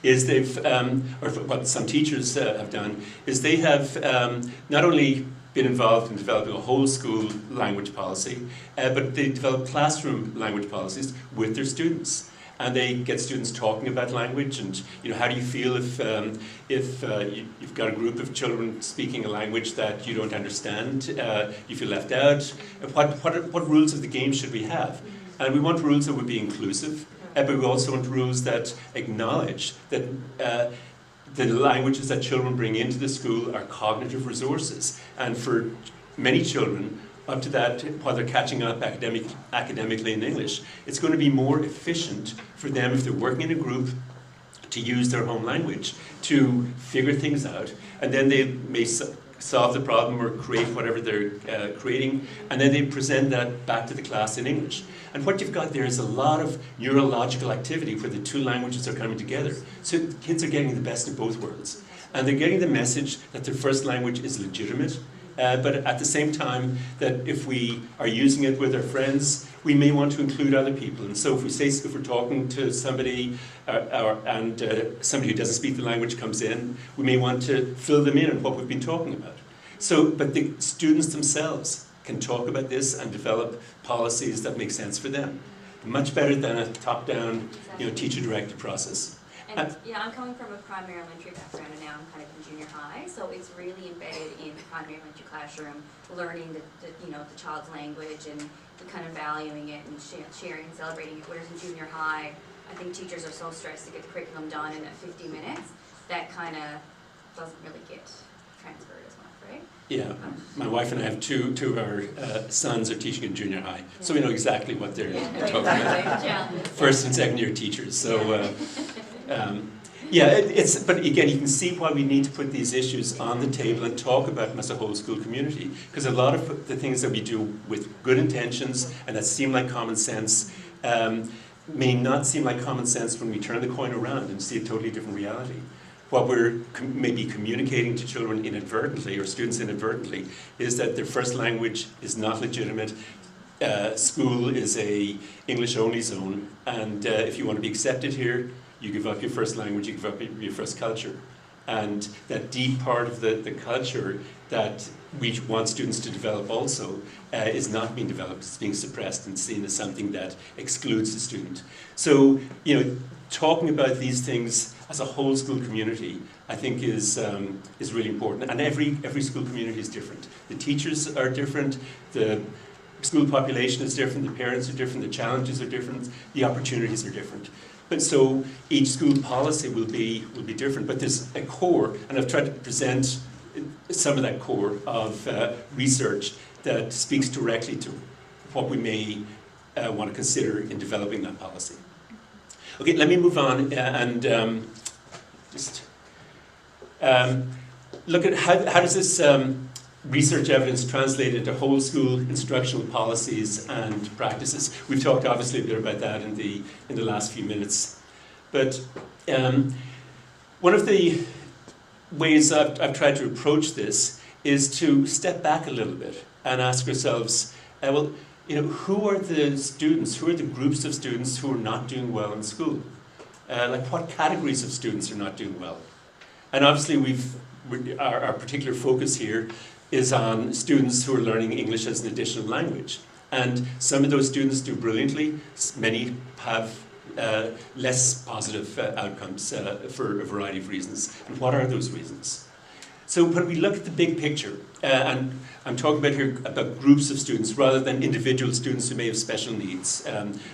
is they've, or what some teachers have done, is they have not only been involved in developing a whole school language policy, but they develop classroom language policies with their students. And they get students talking about language, and how do you feel if you've got a group of children speaking a language that you don't understand, you feel left out. What rules of the game should we have? And we want rules that would be inclusive, but we also want rules that acknowledge that the languages that children bring into the school are cognitive resources. And for many children, up to that, while they're catching up academically in English, it's going to be more efficient for them if they're working in a group to use their home language to figure things out, and then they may solve the problem or create whatever they're creating, and then they present that back to the class in English. And what you've got there is a lot of neurological activity where the two languages are coming together. So kids are getting the best of both worlds. And they're getting the message that their first language is legitimate, but at the same time that if we are using it with our friends, we may want to include other people. And so if we're talking to somebody and somebody who doesn't speak the language comes in, we may want to fill them in on what we've been talking about. So, but the students themselves can talk about this and develop policies that make sense for them. Much better than a top-down, teacher-directed process. And I'm coming from a primary elementary background, and now I'm kind of in junior high, so it's really embedded in the primary elementary classroom, learning the child's language and kind of valuing it and sharing and celebrating it. Whereas in junior high, I think teachers are so stressed to get the curriculum done in 50 minutes that kind of doesn't really get transferred as much, right? Yeah, my wife and I have two of our sons are teaching in junior high, so we know exactly what they're talking about. Yeah. First and second year teachers, so. But again, you can see why we need to put these issues on the table and talk about them as a whole school community. Because a lot of the things that we do with good intentions and that seem like common sense may not seem like common sense when we turn the coin around and see a totally different reality. What we're maybe communicating to children inadvertently, or students inadvertently, is that their first language is not legitimate. School is a English-only zone, and if you want to be accepted here, you give up your first language, you give up your first culture. And that deep part of the culture that we want students to develop also is not being developed, it's being suppressed and seen as something that excludes the student. So, talking about these things as a whole school community, I think is really important. And every school community is different. The teachers are different, the school population is different, the parents are different, the challenges are different, the opportunities are different. But so each school policy will be different, but there's a core, and I've tried to present some of that core of research that speaks directly to what we may want to consider in developing that policy. Okay, let me move on and just look at how does this research evidence translate into whole school instructional policies and practices. We've talked obviously a bit about that in the last few minutes. But one of the ways I've tried to approach this is to step back a little bit and ask ourselves, who are the students, who are the groups of students who are not doing well in school? Like what categories of students are not doing well? And obviously our particular focus here is on students who are learning English as an additional language. And some of those students do brilliantly, many have less positive outcomes for a variety of reasons. And what are those reasons? So when we look at the big picture, and I'm talking about here about groups of students rather than individual students who may have special needs,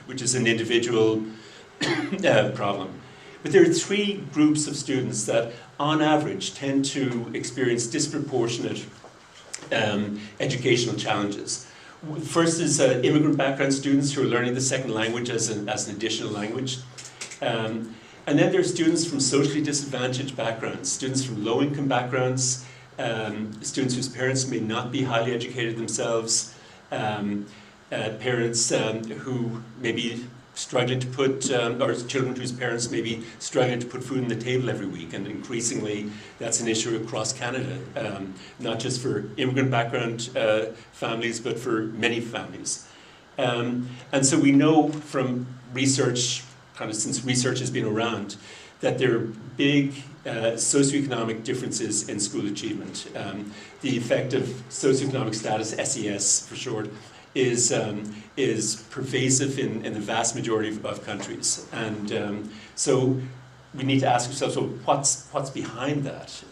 which is an individual problem. But there are three groups of students that on average tend to experience disproportionate educational challenges. First is immigrant background students who are learning the second language as an additional language. And then there are students from socially disadvantaged backgrounds, students from low-income backgrounds, students whose parents may not be highly educated themselves, parents who may be struggling to put, or children whose parents may be struggling to put food on the table every week, and increasingly that's an issue across Canada, not just for immigrant background families, but for many families. And so we know from research, kind of since research has been around, that there are big socioeconomic differences in school achievement. The effect of socioeconomic status, SES for short, is pervasive in the vast majority of countries. And so we need to ask ourselves, well, what's behind that?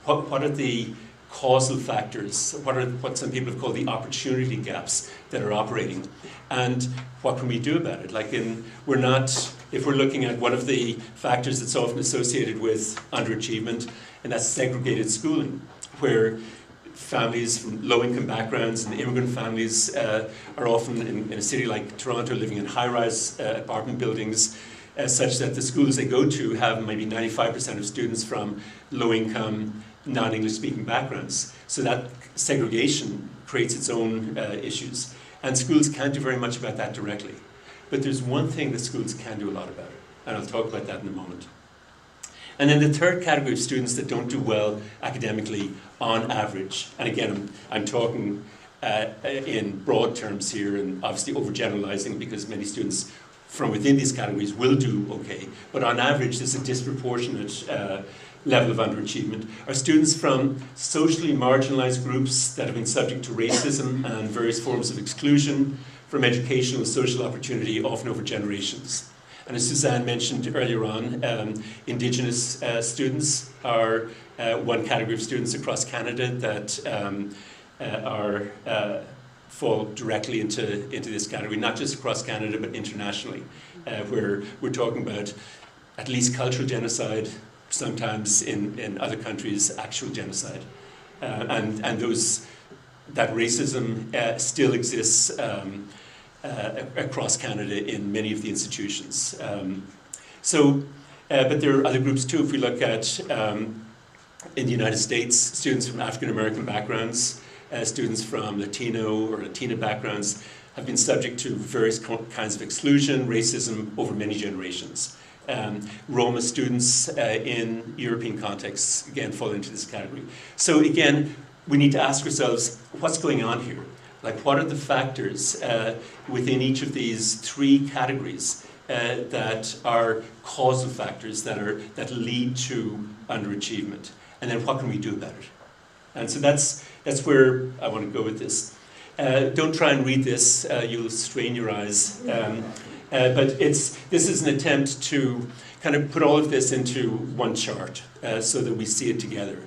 What are the causal factors? What some people have called the opportunity gaps that are operating? And what can we do about it? If we're looking at one of the factors that's often associated with underachievement, and that's segregated schooling, where families from low-income backgrounds and immigrant families are often in a city like Toronto living in high-rise apartment buildings, such that the schools they go to have maybe 95% of students from low-income, non-English speaking backgrounds. So that segregation creates its own issues. And schools can't do very much about that directly. But there's one thing that schools can do a lot about, and I'll talk about that in a moment. And then the third category of students that don't do well academically on average, and again, I'm talking in broad terms here and obviously overgeneralizing because many students from within these categories will do okay, but on average there's a disproportionate level of underachievement, are students from socially marginalized groups that have been subject to racism and various forms of exclusion from educational and social opportunity, often over generations. And as Suzanne mentioned earlier on, Indigenous students are one category of students across Canada that fall directly into this category, not just across Canada, but internationally, where we're talking about at least cultural genocide, sometimes in other countries, actual genocide. And that racism still exists across Canada in many of the institutions. But there are other groups too. If we look at, in the United States, students from African American backgrounds, students from Latino or Latina backgrounds have been subject to various kinds of exclusion, racism over many generations. Roma students in European contexts, again, fall into this category. So again, we need to ask ourselves, what's going on here? Like, what are the factors within each of these three categories that are causal factors that lead to underachievement? And then what can we do about it? And so that's where I want to go with this. Don't try and read this, you'll strain your eyes. But this is an attempt to kind of put all of this into one chart so that we see it together.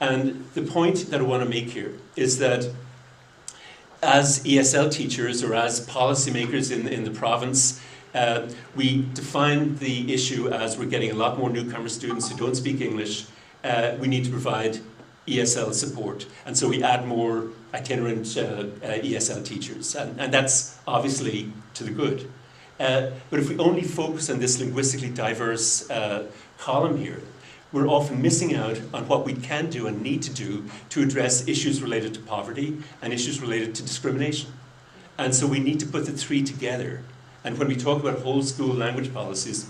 And the point that I want to make here is that as ESL teachers or as policymakers in the province, we define the issue as we're getting a lot more newcomer students who don't speak English. We need to provide ESL support. And so we add more itinerant ESL teachers. And that's obviously to the good. But if we only focus on this linguistically diverse column here, we're often missing out on what we can do and need to do to address issues related to poverty and issues related to discrimination. And so we need to put the three together. And when we talk about whole school language policies,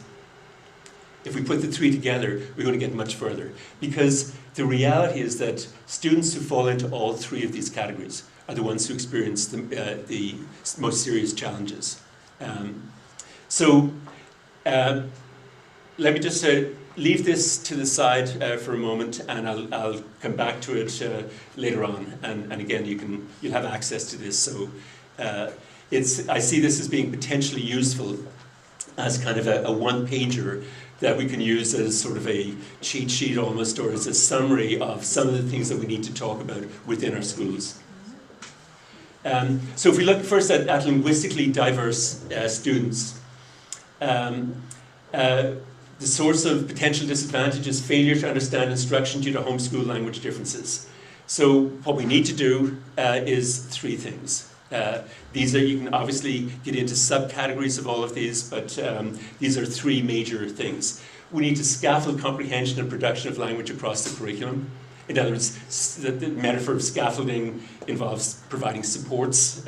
if we put the three together, we're going to get much further. Because the reality is that students who fall into all three of these categories are the ones who experience the most serious challenges. Let me just leave this to the side for a moment, and I'll come back to it later on. And again, you'll have access to this. So I see this as being potentially useful as kind of a one-pager that we can use as sort of a cheat sheet almost, or as a summary of some of the things that we need to talk about within our schools. So if we look first at linguistically diverse students, the source of potential disadvantage is failure to understand instruction due to homeschool language differences. So what we need to do is three things. You can obviously get into subcategories of all of these, but these are three major things. We need to scaffold comprehension and production of language across the curriculum. In other words, the metaphor of scaffolding involves providing supports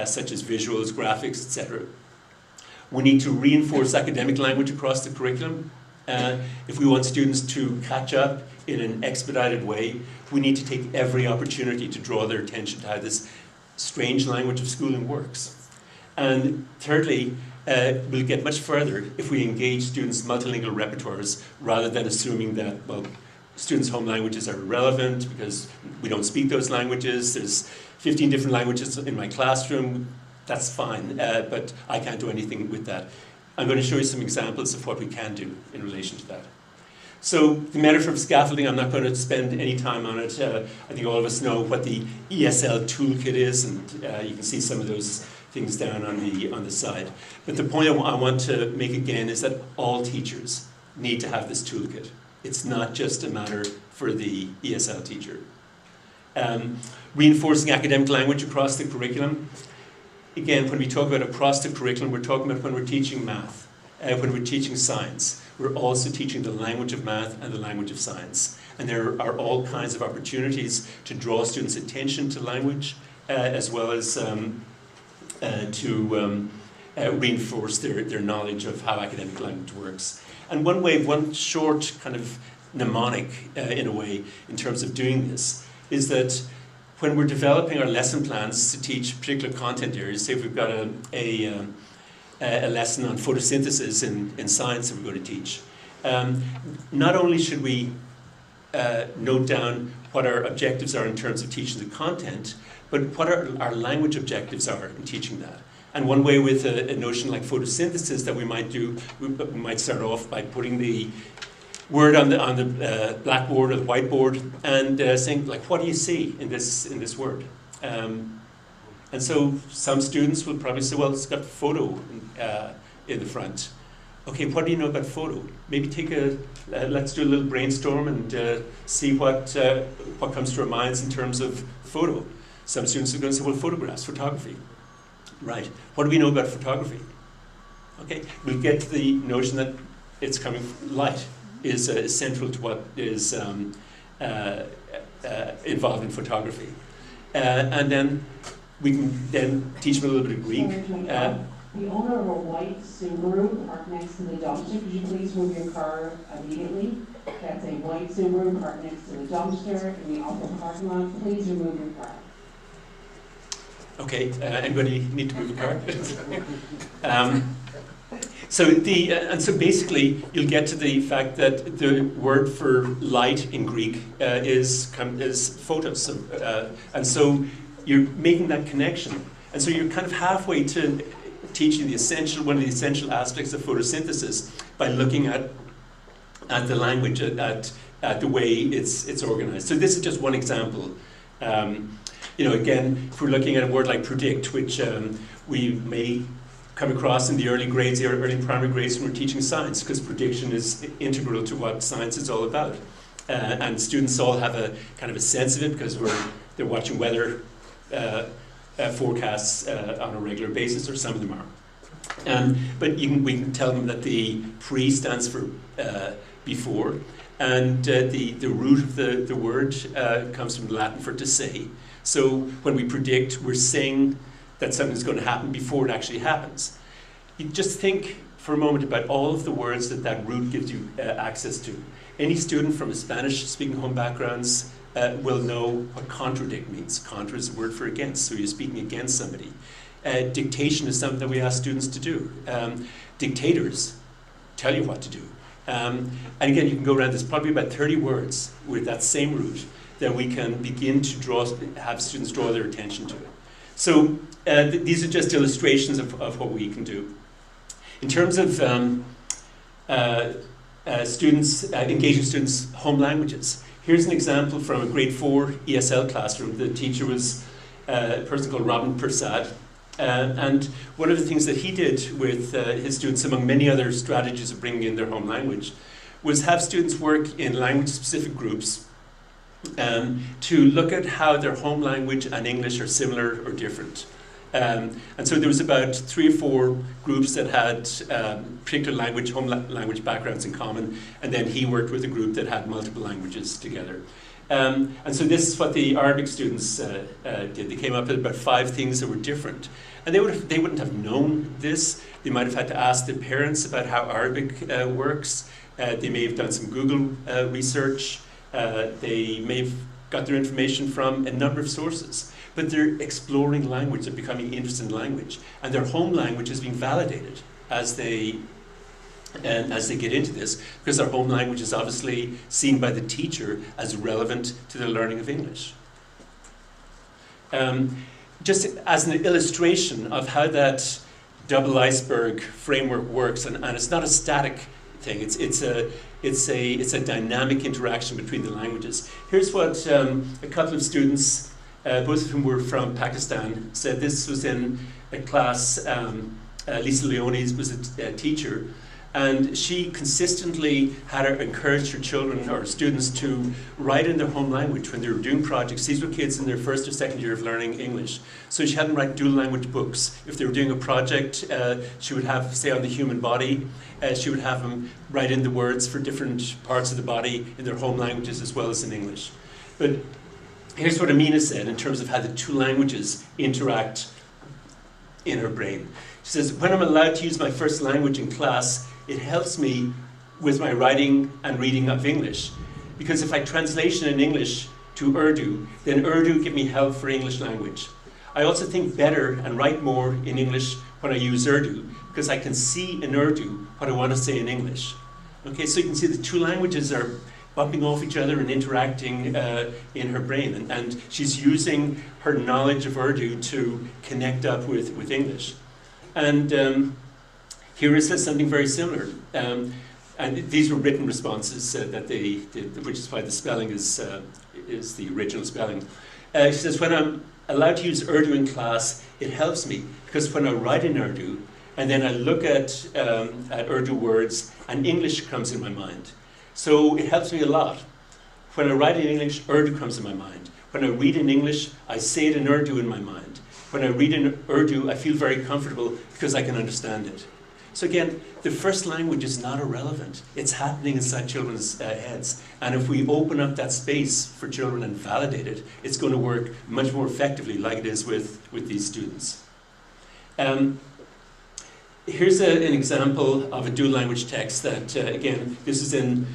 such as visuals, graphics, etc. We need to reinforce academic language across the curriculum. If we want students to catch up in an expedited way, we need to take every opportunity to draw their attention to how this strange language of schooling works. And thirdly, we'll get much further if we engage students' multilingual repertoires rather than assuming that, well, students' home languages are irrelevant because we don't speak those languages. There's 15 different languages in my classroom. That's fine, but I can't do anything with that. I'm going to show you some examples of what we can do in relation to that. So the metaphor of scaffolding, I'm not going to spend any time on it. I think all of us know what the ESL toolkit is, and you can see some of those things down on the side. But the point I want to make again is that all teachers need to have this toolkit. It's not just a matter for the ESL teacher. Reinforcing academic language across the curriculum. Again, when we talk about across the curriculum, we're talking about when we're teaching math, when we're teaching science. We're also teaching the language of math and the language of science. And there are all kinds of opportunities to draw students' attention to language, as well as to reinforce their knowledge of how academic language works. And one short kind of mnemonic, in a way, in terms of doing this, is that when we're developing our lesson plans to teach particular content areas, say if we've got a lesson on photosynthesis in science that we're going to teach, not only should we note down what our objectives are in terms of teaching the content, but what our language objectives are in teaching that. And one way with a notion like photosynthesis that we might do, we might start off by putting the word on the blackboard or the whiteboard and saying, like, what do you see in this word? And so some students will probably say, well, it's got photo in the front. Okay, what do you know about photo? Maybe let's do a little brainstorm and see what comes to our minds in terms of photo. Some students are going to say, well, photographs, photography. Right, what do we know about photography? Okay, we'll get to the notion that it's coming from light is central to what is involved in photography. And then we can then teach them a little bit of Greek. The owner of a white Subaru parked next to the dumpster. Could you please move your car immediately? That's a white Subaru parked next to the dumpster in the office parking lot. Please remove your car. Okay, anybody need to move a car? So basically, you'll get to the fact that the word for light in Greek is photos, and so you're making that connection, and so you're kind of halfway to teaching one of the essential aspects of photosynthesis by looking at the language, at the way it's organized. So this is just one example. Again, if we're looking at a word like predict, which we may come across in the early grades, the early primary grades when we're teaching science, because prediction is integral to what science is all about. And students all have a kind of a sense of it because they're watching weather forecasts on a regular basis, or some of them are. But we can tell them that the pre stands for before, and the root of the word comes from Latin for to say. So when we predict, we're saying that something's going to happen before it actually happens. You just think for a moment about all of the words that root gives you access to. Any student from a Spanish-speaking home backgrounds will know what contradict means. Contra is a word for against, so you're speaking against somebody. Dictation is something that we ask students to do. Dictators tell you what to do. And again, you can go around, there's probably about 30 words with that same root that we can begin to have students draw their attention to it. So these are just illustrations of what we can do. In terms of engaging students' home languages, here's an example from a grade 4 ESL classroom. The teacher was a person called Robin Persad. And one of the things that he did with his students, among many other strategies of bringing in their home language, was have students work in language-specific groups to look at how their home language and English are similar or different. And so there was about 3 or 4 groups that had particular home language backgrounds in common, and then he worked with a group that had multiple languages together. And so this is what the Arabic students did. They came up with about 5 things that were different. And they wouldn't have known this. They might have had to ask their parents about how Arabic works. They may have done some Google research. They may have got their information from a number of sources. But they're exploring language, they're becoming interested in language. And their home language is being validated as they get into this, because their home language is obviously seen by the teacher as relevant to their learning of English. Just as an illustration of how that double iceberg framework works, and it's not a static thing, it's a dynamic interaction between the languages. Here's what a couple of students, both of whom were from Pakistan, said. This was in a class. Lisa Leone was a teacher, and she consistently encouraged her children or students to write in their home language when they were doing projects. These were kids in their first or second year of learning English. So she had them write dual language books. If they were doing a project, she would have, say, on the human body, she would have them write in the words for different parts of the body in their home languages as well as in English. But here's what Amina said in terms of how the 2 languages interact in her brain. She says, when I'm allowed to use my first language in class, it helps me with my writing and reading of English. Because if I translation in English to Urdu, then Urdu give me help for English language. I also think better and write more in English when I use Urdu, because I can see in Urdu what I want to say in English. Okay, so you can see the 2 languages are bumping off each other and interacting in her brain. And she's using her knowledge of Urdu to connect up with English. And here is something very similar. And these were written responses that they did, which is why the spelling is the original spelling. She says, when I'm allowed to use Urdu in class, it helps me, because when I write in Urdu, and then I look at Urdu words, and English comes in my mind. So it helps me a lot. When I write in English, Urdu comes in my mind. When I read in English, I say it in Urdu in my mind. When I read in Urdu, I feel very comfortable because I can understand it. So again, the first language is not irrelevant. It's happening inside children's heads. And if we open up that space for children and validate it, it's going to work much more effectively, like it is with these students. Here's an example of a dual language text that, again, this is in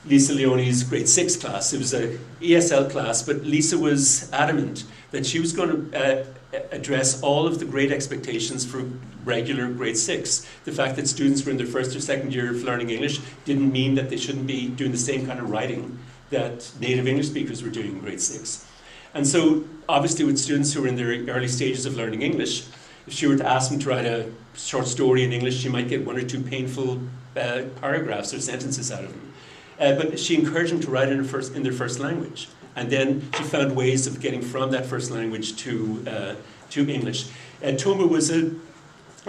Lisa Leone's grade 6 class. It was an ESL class, but Lisa was adamant that she was going to address all of the grade expectations for regular grade 6. The fact that students were in their first or second year of learning English didn't mean that they shouldn't be doing the same kind of writing that native English speakers were doing in grade 6. And so, obviously, with students who were in their early stages of learning English, if she were to ask them to write a short story in English, she might get 1 or 2 painful paragraphs or sentences out of them. But she encouraged them to write in their first language. And then she found ways of getting from that first language to English. Tomer was a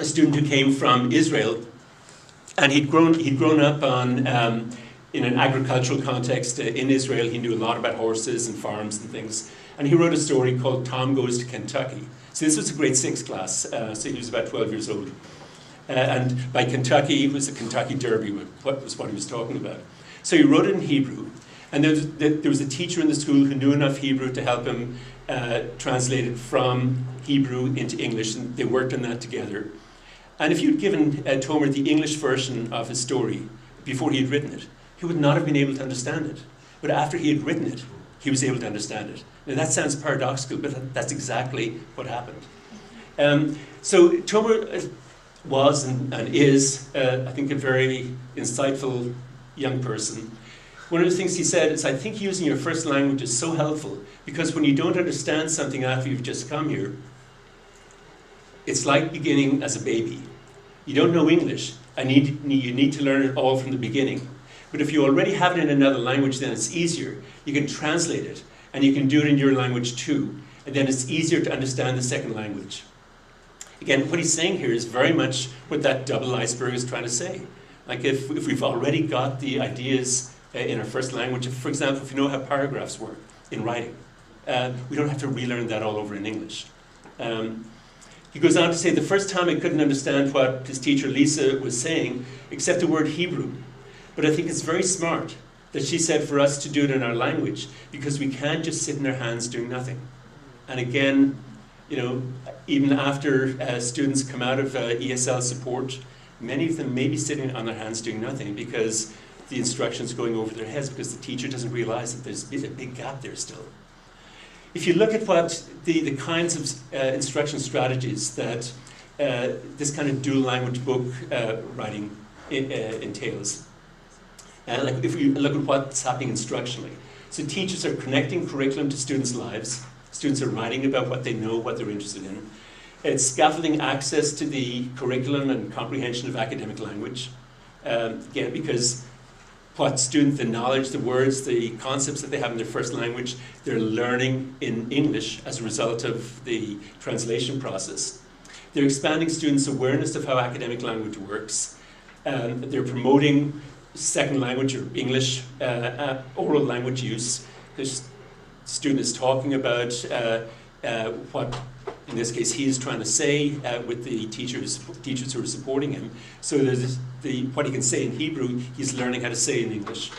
student who came from Israel, and he'd grown up in an agricultural context in Israel. He knew a lot about horses and farms and things. And he wrote a story called Tom Goes to Kentucky. So this was a grade 6 class, so he was about 12 years old. And by Kentucky, it was the Kentucky Derby, was what he was talking about. So he wrote it in Hebrew, and there was a teacher in the school who knew enough Hebrew to help him translate it from Hebrew into English, and they worked on that together. And if you'd given Tomer the English version of his story before he had written it, he would not have been able to understand it. But after he had written it, he was able to understand it. Now that sounds paradoxical, but that's exactly what happened. So Tomer was and is, I think, a very insightful young person. One of the things he said is, I think using your first language is so helpful, because when you don't understand something after you've just come here, it's like beginning as a baby. You don't know English, and you need to learn it all from the beginning. But if you already have it in another language, then it's easier. You can translate it, and you can do it in your language too, and then it's easier to understand the second language. Again, what he's saying here is very much what that double iceberg is trying to say. Like if we've already got the ideas in our first language, for example, if you know how paragraphs work in writing, we don't have to relearn that all over in English. He goes on to say, the first time I couldn't understand what his teacher Lisa was saying, except the word Hebrew. But I think it's very smart that she said for us to do it in our language, because we can't just sit in our hands doing nothing. And again, you know, even after students come out of ESL support, many of them may be sitting on their hands doing nothing because the instruction's going over their heads, because the teacher doesn't realize that there's a big gap there still. If you look at what the kinds of instruction strategies that this kind of dual language book writing entails, like if we look at what's happening instructionally. So teachers are connecting curriculum to students' lives. Students are writing about what they know, what they're interested in. It's scaffolding access to the curriculum and comprehension of academic language. Again, because the knowledge, the words, the concepts that they have in their first language, they're learning in English as a result of the translation process. They're expanding students' awareness of how academic language works. They're promoting second language or English oral language use. The student is talking about what, in this case, he is trying to say with the teachers who are supporting him. So there's what he can say in Hebrew, he's learning how to say in English.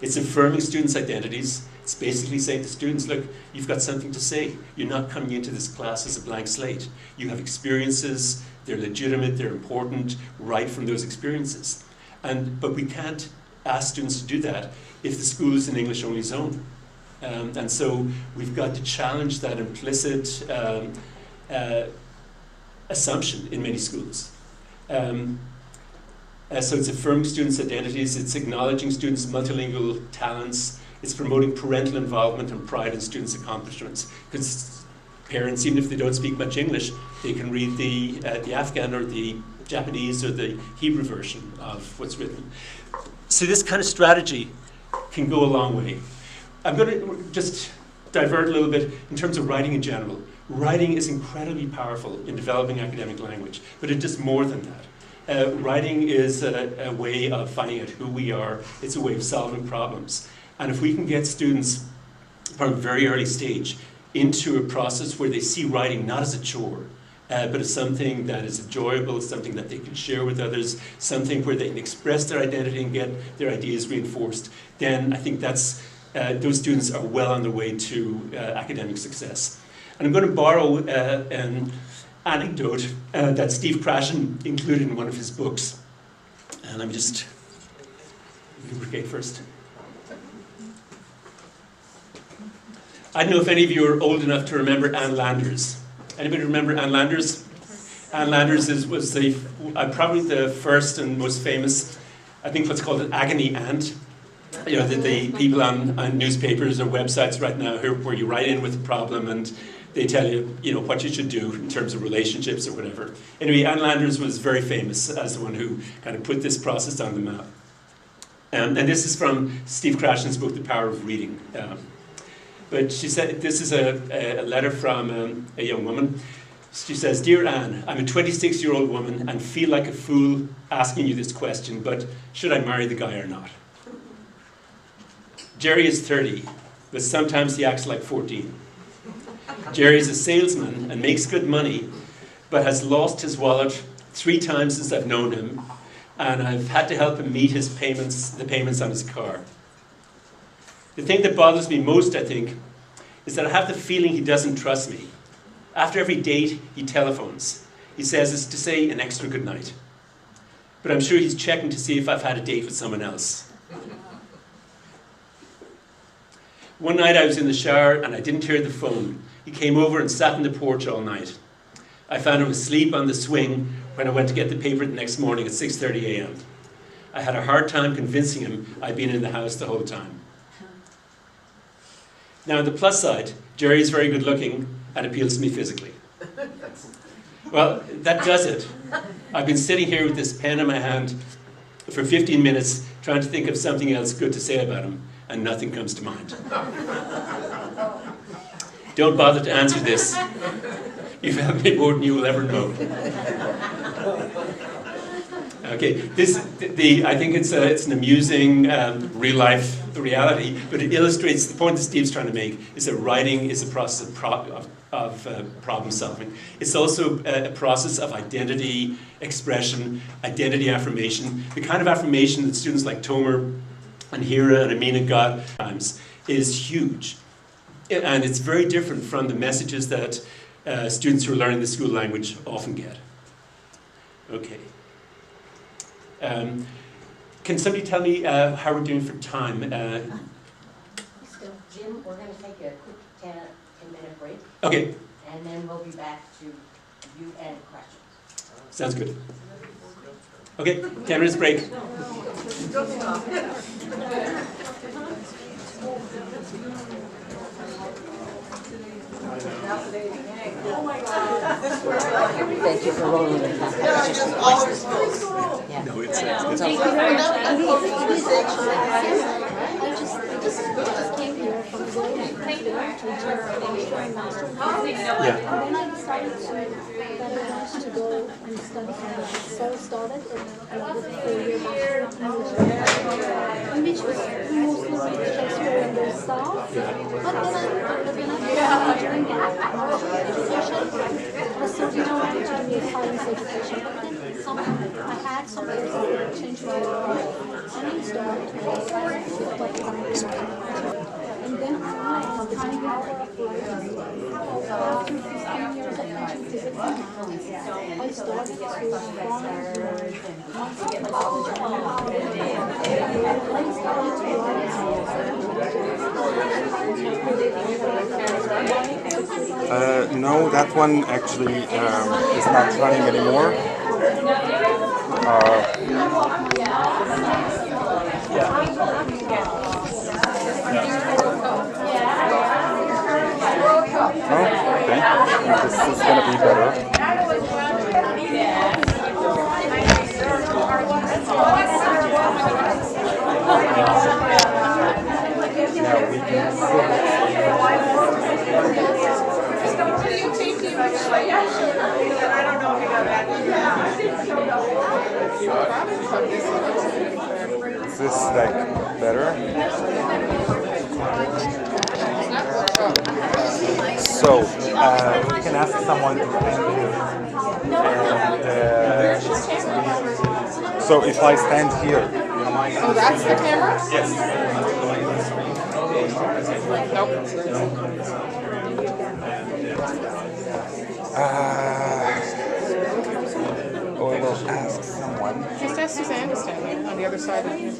It's affirming students' identities. It's basically saying to students, look, you've got something to say. You're not coming into this class as a blank slate. You have experiences, they're legitimate, they're important, right from those experiences. But we can't ask students to do that if the school is an English-only zone. And so we've got to challenge that implicit assumption in many schools. So it's affirming students' identities, it's acknowledging students' multilingual talents, it's promoting parental involvement and pride in students' accomplishments. Because parents, even if they don't speak much English, they can read the Afghan or the Japanese or the Hebrew version of what's written. So this kind of strategy can go a long way. I'm going to just divert a little bit in terms of writing in general. Writing is incredibly powerful in developing academic language, but it does more than that. Writing is a way of finding out who we are. It's a way of solving problems. And if we can get students from a very early stage into a process where they see writing not as a chore, but as something that is enjoyable, something that they can share with others, something where they can express their identity and get their ideas reinforced, then I think that's those students are well on their way to academic success. And I'm going to borrow an anecdote that Steve Krashen included in one of his books. And let me just lubricate first. I don't know if any of you are old enough to remember Ann Landers. Anybody remember Ann Landers? Ann Landers was probably the first and most famous, I think what's called an agony aunt. You know, the people on newspapers or websites right now where you write in with a problem and they tell you, you know, what you should do in terms of relationships or whatever. Anyway, Ann Landers was very famous as the one who kind of put this process on the map. And this is from Steve Krashen's book, The Power of Reading. But she said, this is a letter from a young woman. She says, "Dear Anne, I'm a 26-year-old woman and feel like a fool asking you this question, but should I marry the guy or not? Jerry is 30, but sometimes he acts like 14. Jerry is a salesman and makes good money, but has lost his wallet 3 times since I've known him, and I've had to help him meet the payments on his car. The thing that bothers me most, I think, is that I have the feeling he doesn't trust me. After every date, he telephones. He says it's to say an extra good night. But I'm sure he's checking to see if I've had a date with someone else. One night I was in the shower and I didn't hear the phone. He came over and sat on the porch all night. I found him asleep on the swing when I went to get the paper the next morning at 6:30 a.m. I had a hard time convincing him I'd been in the house the whole time. Now, on the plus side, Jerry is very good looking and appeals to me physically. Well, that does it. I've been sitting here with this pen in my hand for 15 minutes trying to think of something else good to say about him, and nothing comes to mind. Don't bother to answer this. You've helped me more than you will ever know. Okay, I think it's an amusing real-life reality, but it illustrates the point that Steve's trying to make, is that writing is a process of problem solving. It's also a process of identity expression, identity affirmation, the kind of affirmation that students like Tomer and Hira and Amina got times is huge. And it's very different from the messages that students who are learning the school language often get. Okay. Can somebody tell me how we're doing for time? Still, Jim, we're going to take a quick 10-minute break. Okay. And then we'll be back to you and questions. Sounds good. Okay, 10 minutes break. Thank you for rolling with that. No, it's I just came here from the teacher master. And then I decided that I wanted to go and study English. So I started with 4-year master of English, which was mostly Shakespeare and their stuff. But then when I started doing that education, I started to do a science education. But then somehow I had some years that changed my life. And I started to work like science. And then the tiny hour of life, after 15 years of teaching physics and math, I started to no, that one actually is not running anymore. Okay, this is gonna be better. Now we can Is this like better? So, you can ask someone to stand here. And, so if I stand here. Oh, that's the camera? Yes. Nope. I will ask someone. Just ask Suzanne to stand there on the other side of you.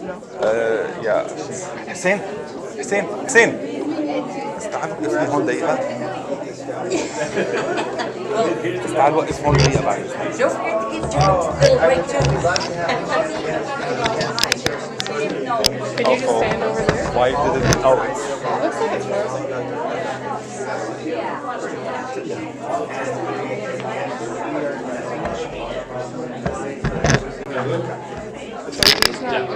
Yeah. حسين حسين حسين تعال وقف لي هون دقيقة. تعال وقف هون دقيقة بعد. Don't forget to eat little break too. Can you just stand over there? Why did it? Oh, it's. Looks like it's frozen. So he's not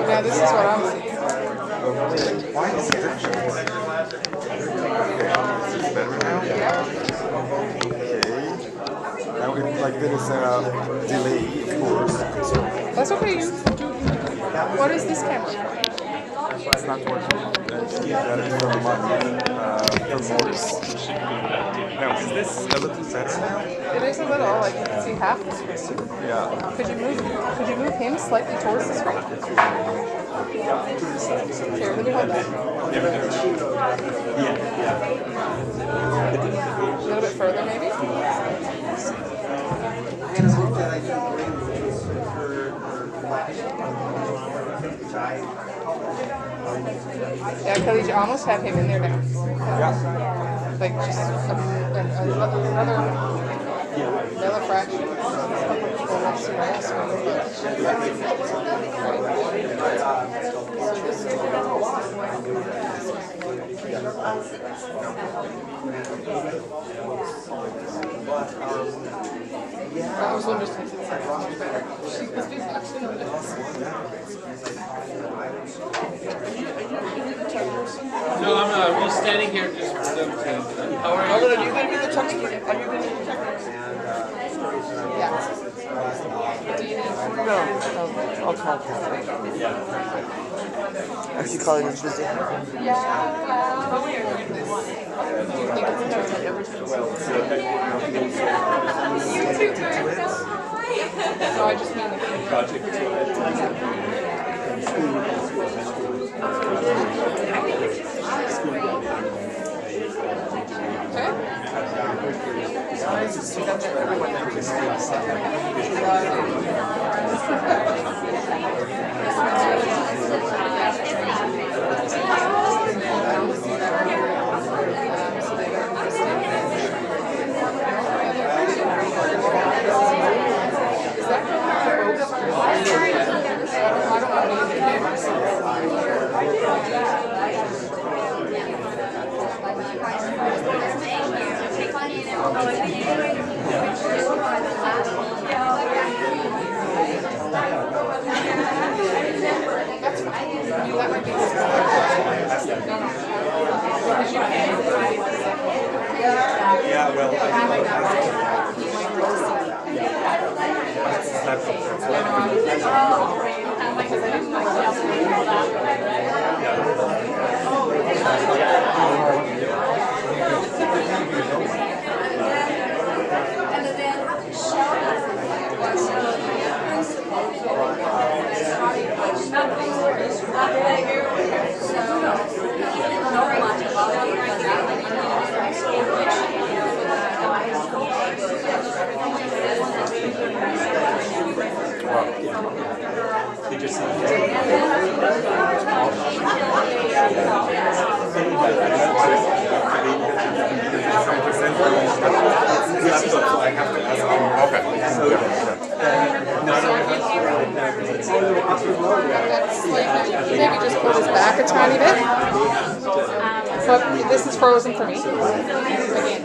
Yeah, this is what I'm seeing. Why is it different? Is it better now? Yeah. Okay. Now it's like there is a delay, of course. That's okay. What is this camera for? It's not working. That is from Morris. Now, is this a little better now? It is a little, like you can see half the screen. Yeah. Could you move him slightly towards the screen? Here, let me hold that. A little bit further, maybe? Yeah, Kelly, you almost have him in there now. Yeah. Like just another fraction. Well, let's see what else I was wondering if it's better. No, I'm not. I'm just standing here just for them to. How are you? Are you going to be the check? Are you going to be the check? Yeah. No, I'll talk. Actually, calling is busy. So I just mean the project. Yeah, well, they just I have to ask him. Okay. Maybe just pull this back a tiny bit. But this is frozen for me. Again.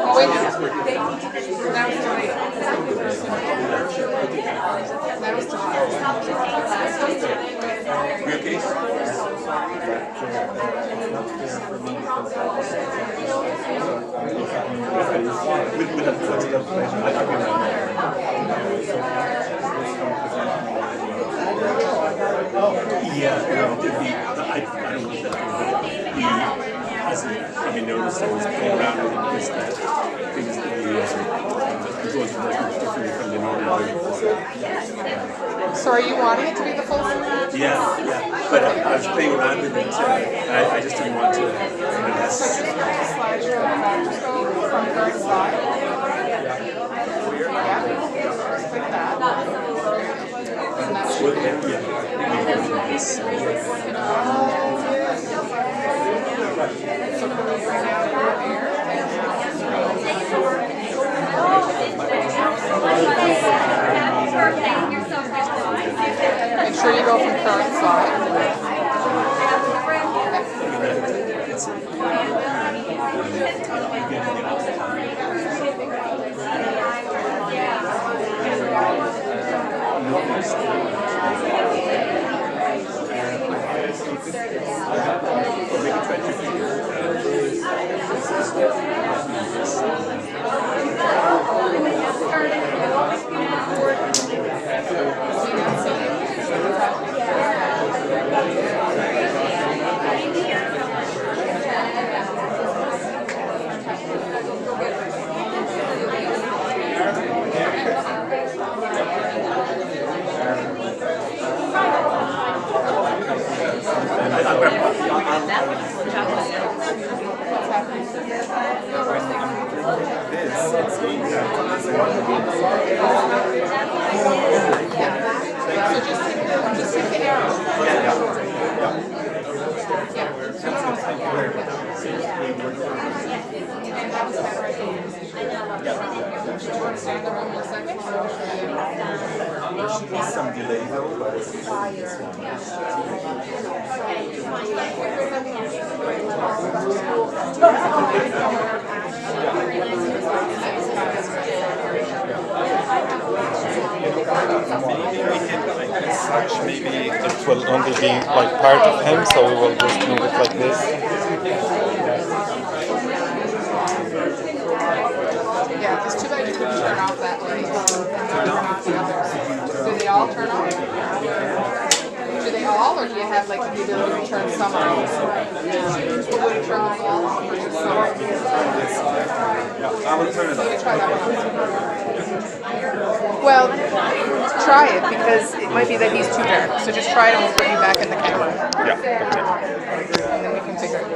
Oh, wait. That was too late. That was too late. We okay? Yeah, no, I don't think that he hasn't probably noticed I was playing around with it because that things that he goes much differently from the normal way. So are you wanting it to be the full screen? Yeah, but I was playing around with it. I just didn't want to. So just go to the slideshow and back. Just go from current slide. Yeah. Just click that. And that should So can we bring out your air Make sure you go from current slide. Just take the arrow. And that was that right here. Do you want to stay in the room in a second? There should be some delay though, but maybe it will only be like part of him, so we will just move it like this. Yeah, it's too bad you couldn't turn off that light. Do they all turn on? Do they all, or do you have like the ability to turn some on? Would you turn them all off or just some? Yeah, I will turn it Maybe on. try that one. Well, try it because it might be that he's too dark. So just try it and we'll put you back in the camera. Yeah, okay. And then we can figure it out.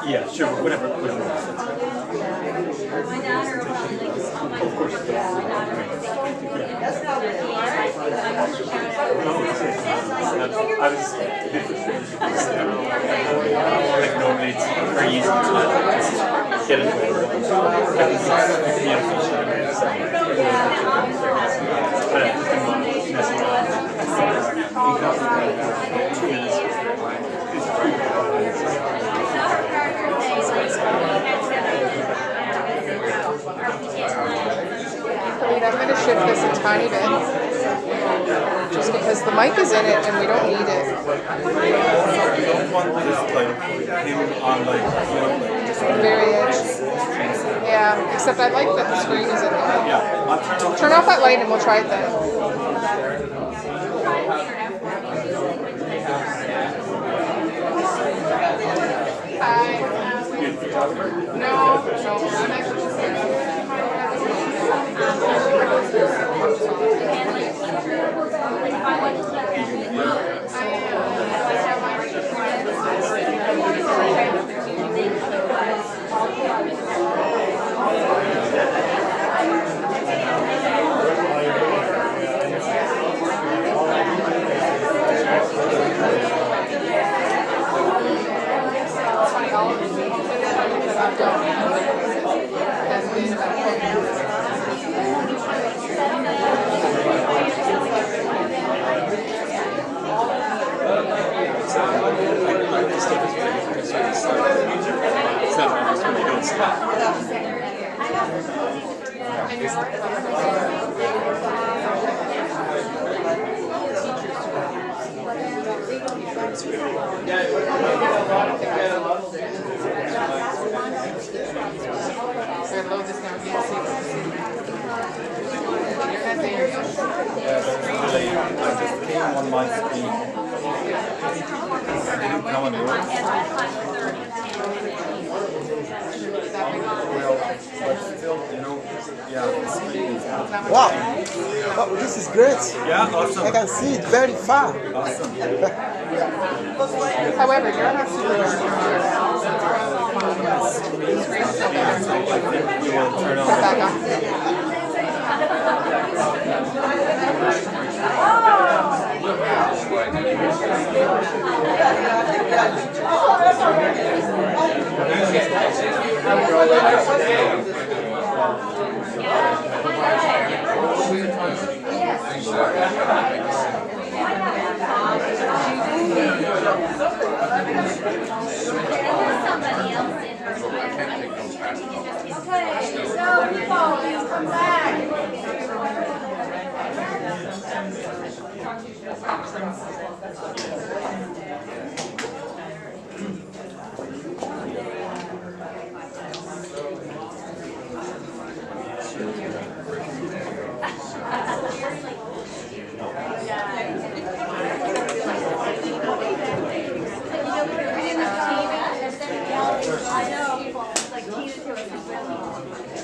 Yeah, sure, whatever. My daughter will like so much. Of course. I was a bit frustrated because like normally it's very easy to just get it over. Wait, I'm going to shift this a tiny bit. Just because the mic is in it and we don't need it. You don't want this like him on like, you know, like just Very edge. Yeah, except I like that the screen is in there. yeah. I'll Turn off that light and we'll try it then. Hi. No, I'm actually on my screen. Didn't come on yours. Well, but still, you know, yeah, the screen is not. Wow. Oh, this is great. Yeah, awesome. I can see it very far. Awesome. However, you're not super dark. I think we will turn on Back on. Somebody else in her. Okay, so people, come back. I know, like key to it.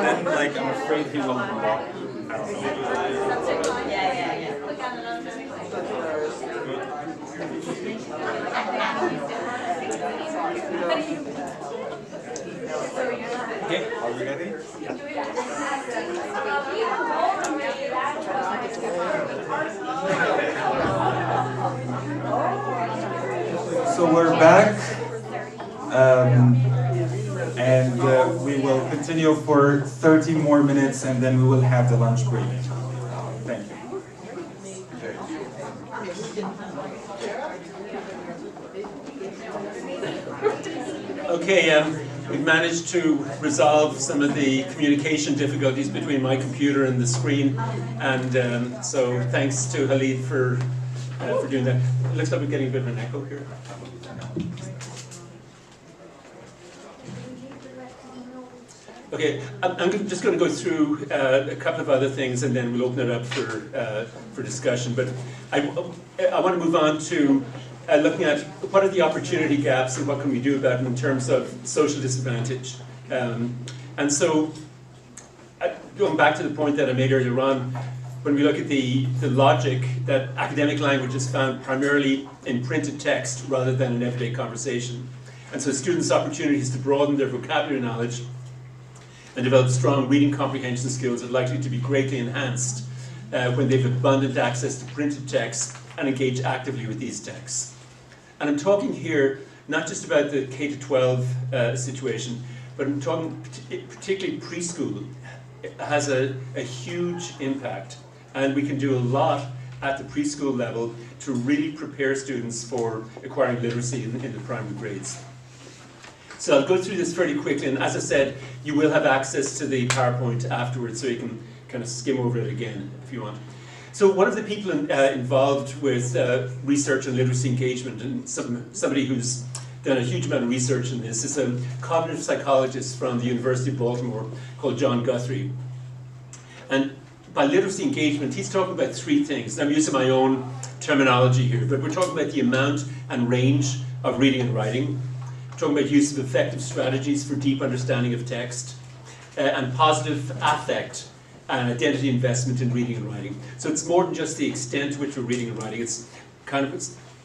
Then, like, I'm afraid he will block. I don't know. Okay, are we ready? So we're back, and we will continue for 30 more minutes, and then we will have the lunch break. Thank you. Okay, we've managed to resolve some of the communication difficulties between my computer and the screen, and so thanks to Khalid for doing that. It looks like we're getting a bit of an echo here. Okay, I'm just going to go through a couple of other things, and then we'll open it up for discussion. But I want to move on to looking at what are the opportunity gaps and what can we do about them in terms of social disadvantage. And so, going back to the point that I made earlier on, when we look at the logic that academic language is found primarily in printed text rather than in everyday conversation. And so students' opportunities to broaden their vocabulary knowledge and develop strong reading comprehension skills are likely to be greatly enhanced when they have abundant access to printed text and engage actively with these texts. And I'm talking here not just about the K-12 situation, but I'm talking particularly preschool. It has a huge impact, and we can do a lot at the preschool level to really prepare students for acquiring literacy in the primary grades. So I'll go through this fairly quickly, and as I said, you will have access to the PowerPoint afterwards, so you can kind of skim over it again if you want. So one of the people involved with research on literacy engagement, and somebody who's done a huge amount of research in this, is a cognitive psychologist from the University of Baltimore called John Guthrie. And by literacy engagement, he's talking about three things. And I'm using my own terminology here, but we're talking about the amount and range of reading and writing. We're talking about use of effective strategies for deep understanding of text, and positive affect and identity investment in reading and writing. So it's more than just the extent to which we're reading and writing. It's kind of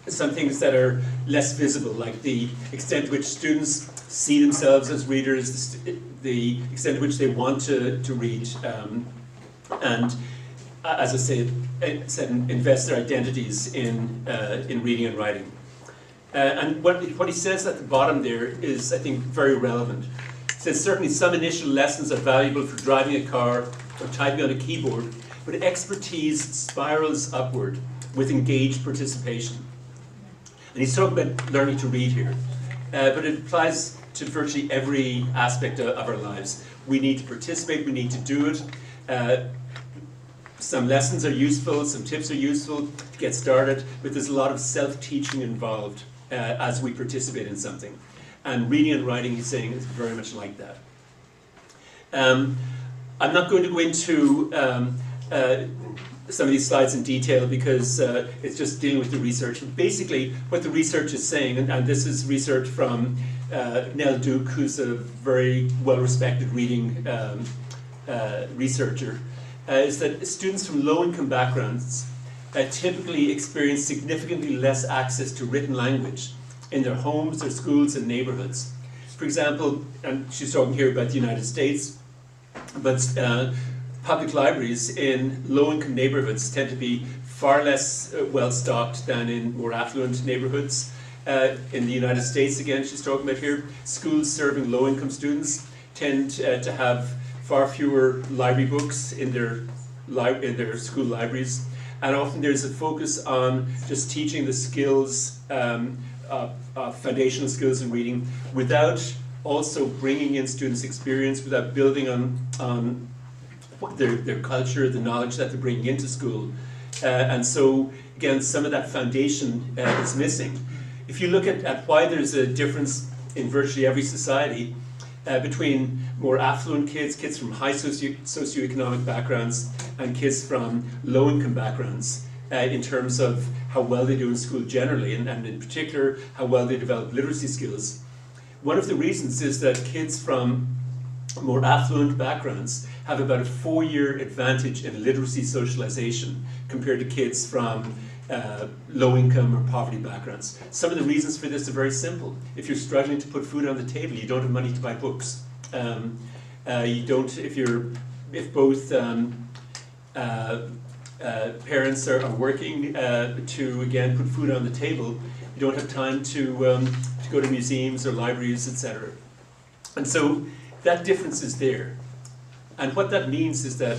some things that are less visible, like the extent to which students see themselves as readers, the extent to which they want to read, and as I said, invest their identities in reading and writing. And what he says at the bottom there is, I think, very relevant. He says, certainly some initial lessons are valuable for driving a car or typing on a keyboard, but expertise spirals upward with engaged participation. And he's talking about learning to read here, but it applies to virtually every aspect of our lives. We need to participate, we need to do it. Some lessons are useful, some tips are useful to get started, but there's a lot of self-teaching involved as we participate in something. And reading and writing, he's saying, is very much like that. I'm not going to go into some of these slides in detail because it's just dealing with the research. Basically, what the research is saying, and this is research from Nell Duke, who's a very well-respected reading researcher, is that students from low-income backgrounds typically experience significantly less access to written language in their homes, their schools, and neighborhoods. For example, and she's talking here about the United States, but public libraries in low-income neighborhoods tend to be far less well-stocked than in more affluent neighborhoods. In the United States, again, she's talking about here, schools serving low-income students tend to have far fewer library books in their school libraries, and often there's a focus on just teaching the skills, foundational skills in reading, without also bringing in students' experience, without building on their culture, the knowledge that they're bringing into school. And so, again, some of that foundation is missing. If you look at why there's a difference in virtually every society between more affluent kids from high socioeconomic backgrounds, and kids from low-income backgrounds, in terms of how well they do in school generally, and in particular, how well they develop literacy skills. One of the reasons is that kids from more affluent backgrounds have about a 4-year advantage in literacy socialization compared to kids from low income or poverty backgrounds. Some of the reasons for this are very simple. If you're struggling to put food on the table, you don't have money to buy books. You don't, if both parents are working to, again, put food on the table, you don't have time to go to museums or libraries, etc. And so that difference is there. And what that means is that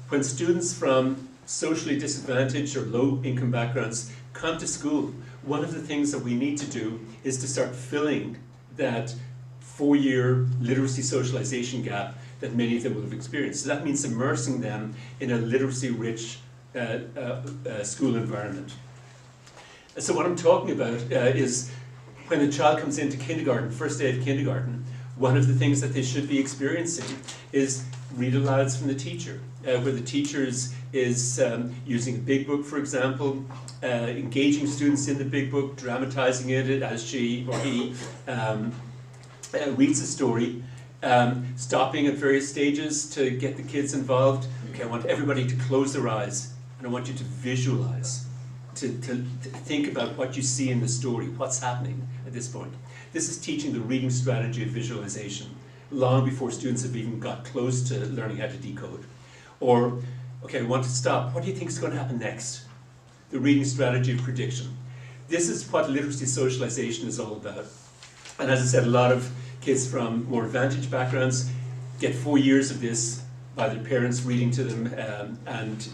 when students from socially disadvantaged or low income backgrounds come to school, one of the things that we need to do is to start filling that 4-year literacy socialization gap that many of them will have experienced. So that means immersing them in a literacy-rich school environment. So what I'm talking about is when a child comes into kindergarten, first day of kindergarten, one of the things that they should be experiencing is read-alouds from the teacher, where the teacher is using a big book, for example, engaging students in the big book, dramatizing it as she or he reads the story, stopping at various stages to get the kids involved. Okay, I want everybody to close their eyes, and I want you to visualize, to think about what you see in the story, what's happening at this point. This is teaching the reading strategy of visualization, long before students have even got close to learning how to decode. Or, okay, I want to stop. What do you think is going to happen next? The reading strategy of prediction. This is what literacy socialization is all about. And as I said, a lot of kids from more advantaged backgrounds get 4 years of this by their parents reading to them, and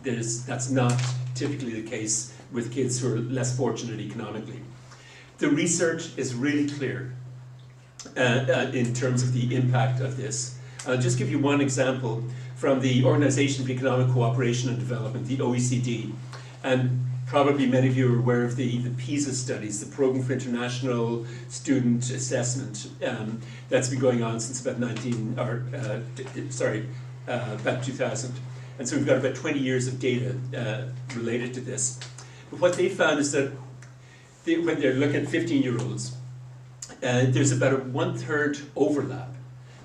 that's not typically the case with kids who are less fortunate economically. The research is really clear in terms of the impact of this. I'll just give you one example from the Organization for Economic Cooperation and Development, the OECD. And probably many of you are aware of the PISA studies, the Program for International Student Assessment, that's been going on since about about 2000. And so we've got about 20 years of data related to this. But what they found is that when they're looking at 15-year-olds, there's about a 1/3 overlap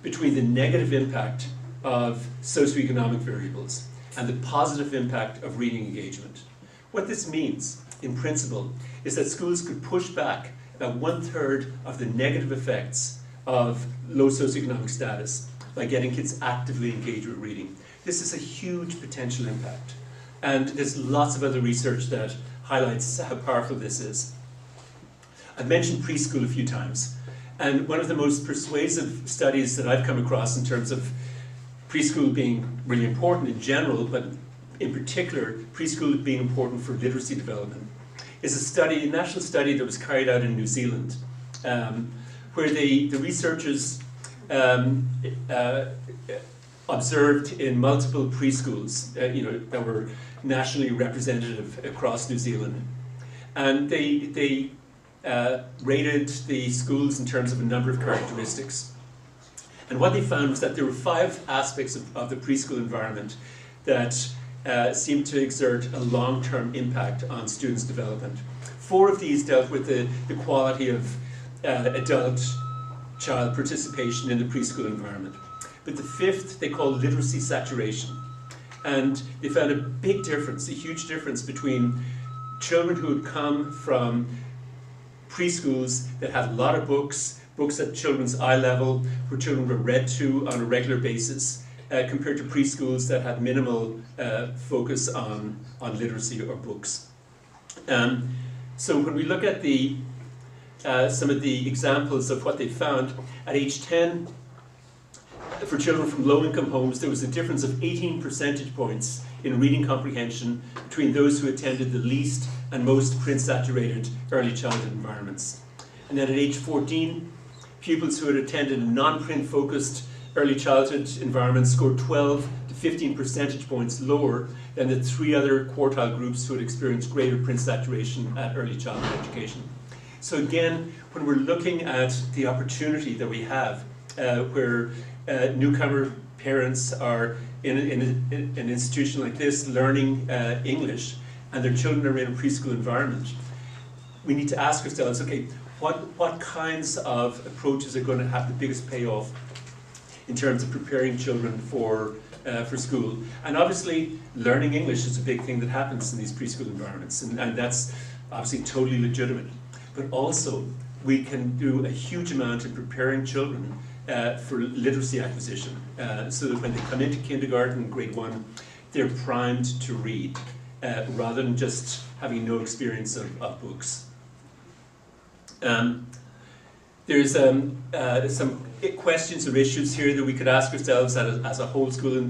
between the negative impact of socioeconomic variables and the positive impact of reading engagement. What this means, in principle, is that schools could push back about 1/3 of the negative effects of low socioeconomic status by getting kids actively engaged with reading. This is a huge potential impact. And there's lots of other research that highlights how powerful this is. I've mentioned preschool a few times, and one of the most persuasive studies that I've come across in terms of preschool being really important in general, but in particular preschool being important for literacy development, is a national study that was carried out in New Zealand, where the researchers observed in multiple preschools that were nationally representative across New Zealand. And they rated the schools in terms of a number of characteristics. And what they found was that there were 5 aspects of the preschool environment that seemed to exert a long-term impact on students' development. 4 of these dealt with the quality of adult-child participation in the preschool environment. But the 5th they called literacy saturation. And they found a big difference, a huge difference between children who had come from preschools that had a lot of books at children's eye level, where children were read to on a regular basis, compared to preschools that had minimal focus on literacy or books. So when we look at some of the examples of what they found, at age 10, for children from low-income homes, there was a difference of 18 percentage points in reading comprehension between those who attended the least and most print-saturated early childhood environments. And then at age 14, pupils who had attended a non-print focused early childhood environment scored 12 to 15 percentage points lower than the 3 other quartile groups who had experienced greater print saturation at early childhood education. So again, when we're looking at the opportunity that we have, where newcomer parents are in an institution like this learning English, and their children are in a preschool environment, we need to ask ourselves, okay, what kinds of approaches are going to have the biggest payoff in terms of preparing children for school. And obviously, learning English is a big thing that happens in these preschool environments, and that's obviously totally legitimate. But also, we can do a huge amount in preparing children for literacy acquisition, so that when they come into kindergarten, grade 1, they're primed to read, rather than just having no experience of books. There's some questions or issues here that we could ask ourselves as a whole school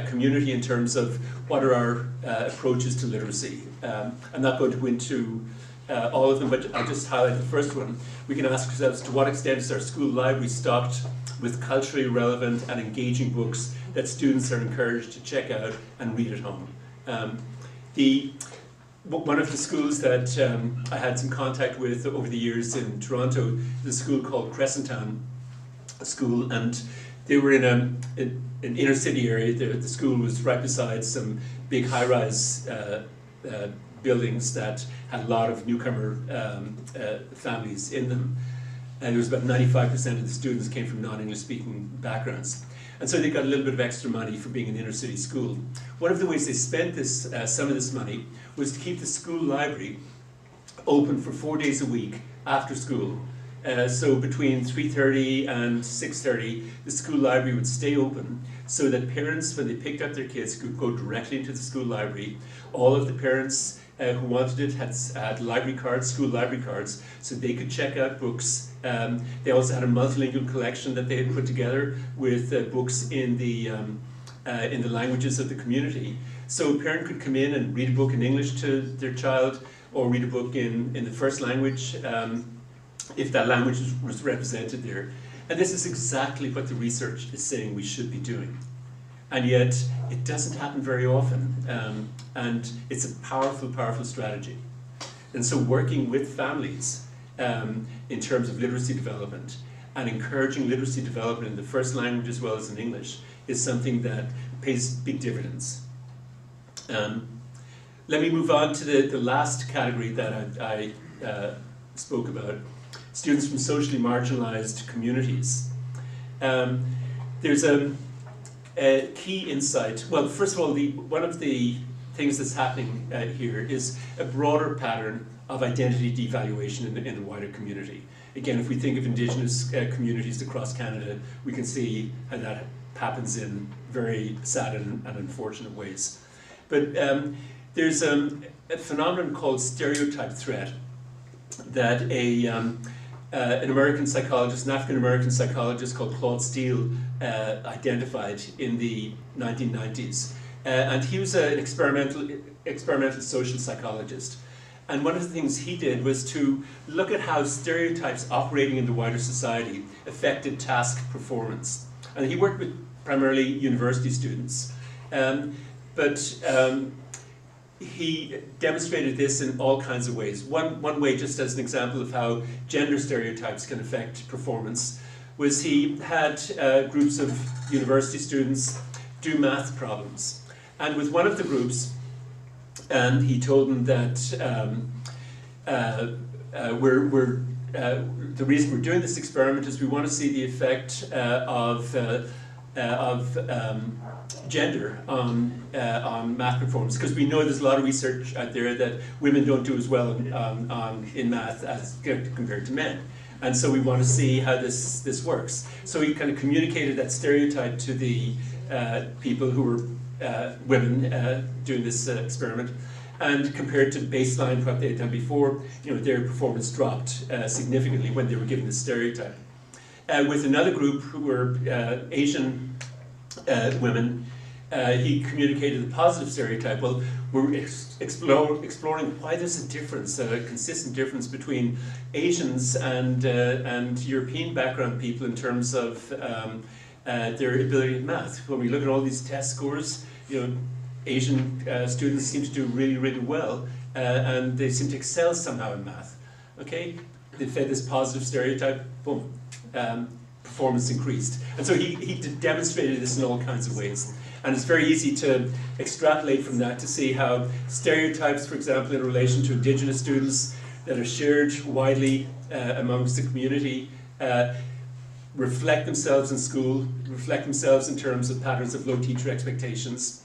community in terms of what are our approaches to literacy. I'm not going to go into all of them, but I'll just highlight the first one. We can ask ourselves, to what extent is our school library stocked with culturally relevant and engaging books that students are encouraged to check out and read at home? One of the schools that I had some contact with over the years in Toronto, the school called Crescenttown School, and they were in an inner city area. The school was right beside some big high-rise buildings that had a lot of newcomer families in them. And there was about 95% of the students came from non-English speaking backgrounds. And so they got a little bit of extra money for being an inner city school. One of the ways they spent this, some of this money was to keep the school library open for 4 days a week after school. So between 3:30 and 6:30, the school library would stay open so that parents, when they picked up their kids, could go directly into the school library. All of the parents who wanted it had library cards, school library cards, so they could check out books. They also had a multilingual collection that they had put together with books in the languages of the community. So a parent could come in and read a book in English to their child, or read a book in the first language, if that language was represented there. And this is exactly what the research is saying we should be doing. And yet, it doesn't happen very often, and it's a powerful, powerful strategy. And so working with families in terms of literacy development and encouraging literacy development in the first language as well as in English is something that pays big dividends. Let me move on to the last category that I spoke about, students from socially marginalized communities. There's a key insight. Well, first of all, one of the things that's happening here is a broader pattern of identity devaluation in the wider community. Again, if we think of Indigenous communities across Canada, we can see how that happens in very sad and unfortunate ways. But there's a phenomenon called stereotype threat that an American psychologist, an African-American psychologist called Claude Steele identified in the 1990s. And he was an experimental social psychologist. And one of the things he did was to look at how stereotypes operating in the wider society affected task performance. And he worked with primarily university students. He demonstrated this in all kinds of ways. One way, just as an example of how gender stereotypes can affect performance, was he had groups of university students do math problems. And with one of the groups, he told them that the reason we're doing this experiment is we want to see the effect of gender on math performance, because we know there's a lot of research out there that women don't do as well in math as compared to men. And so we want to see how this works. So he kind of communicated that stereotype to the people who were women doing this experiment, and compared to baseline what they had done before, their performance dropped significantly when they were given the stereotype. With another group who were Asian women, he communicated the positive stereotype. Well, we're exploring why there's a difference, a consistent difference between Asians and European background people in terms of their ability at math. When we look at all these test scores, Asian students seem to do really, really well, and they seem to excel somehow in math. Okay, they fed this positive stereotype, boom, performance increased. And so he demonstrated this in all kinds of ways. And it's very easy to extrapolate from that to see how stereotypes, for example, in relation to Indigenous students that are shared widely amongst the community, reflect themselves in school, reflect themselves in terms of patterns of low teacher expectations,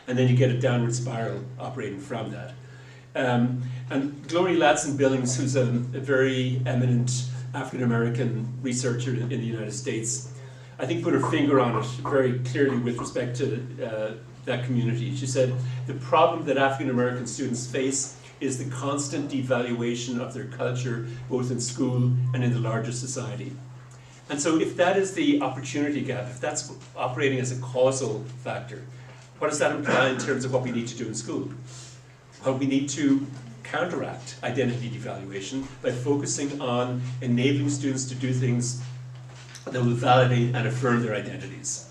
and then you get a downward spiral operating from that. And Gloria Ladson-Billings, who's a very eminent African-American researcher in the United States, I think put her finger on it very clearly with respect to that community. She said, the problem that African-American students face is the constant devaluation of their culture, both in school and in the larger society. And so if that is the opportunity gap, if that's operating as a causal factor, what does that imply in terms of what we need to do in school? Well, we need to counteract identity devaluation by focusing on enabling students to do things that will validate and affirm their identities.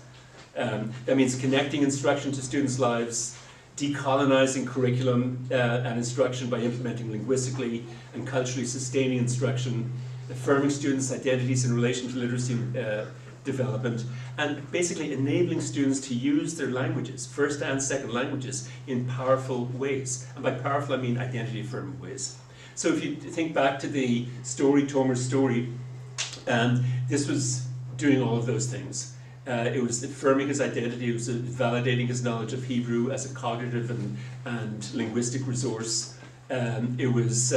That means connecting instruction to students' lives, decolonizing curriculum and instruction by implementing linguistically and culturally sustaining instruction, affirming students' identities in relation to literacy development, and basically enabling students to use their languages, first and second languages, in powerful ways. And by powerful, I mean identity-affirming ways. So if you think back to the story, Tomer's story, this was doing all of those things. It was affirming his identity, it was validating his knowledge of Hebrew as a cognitive and linguistic resource. It was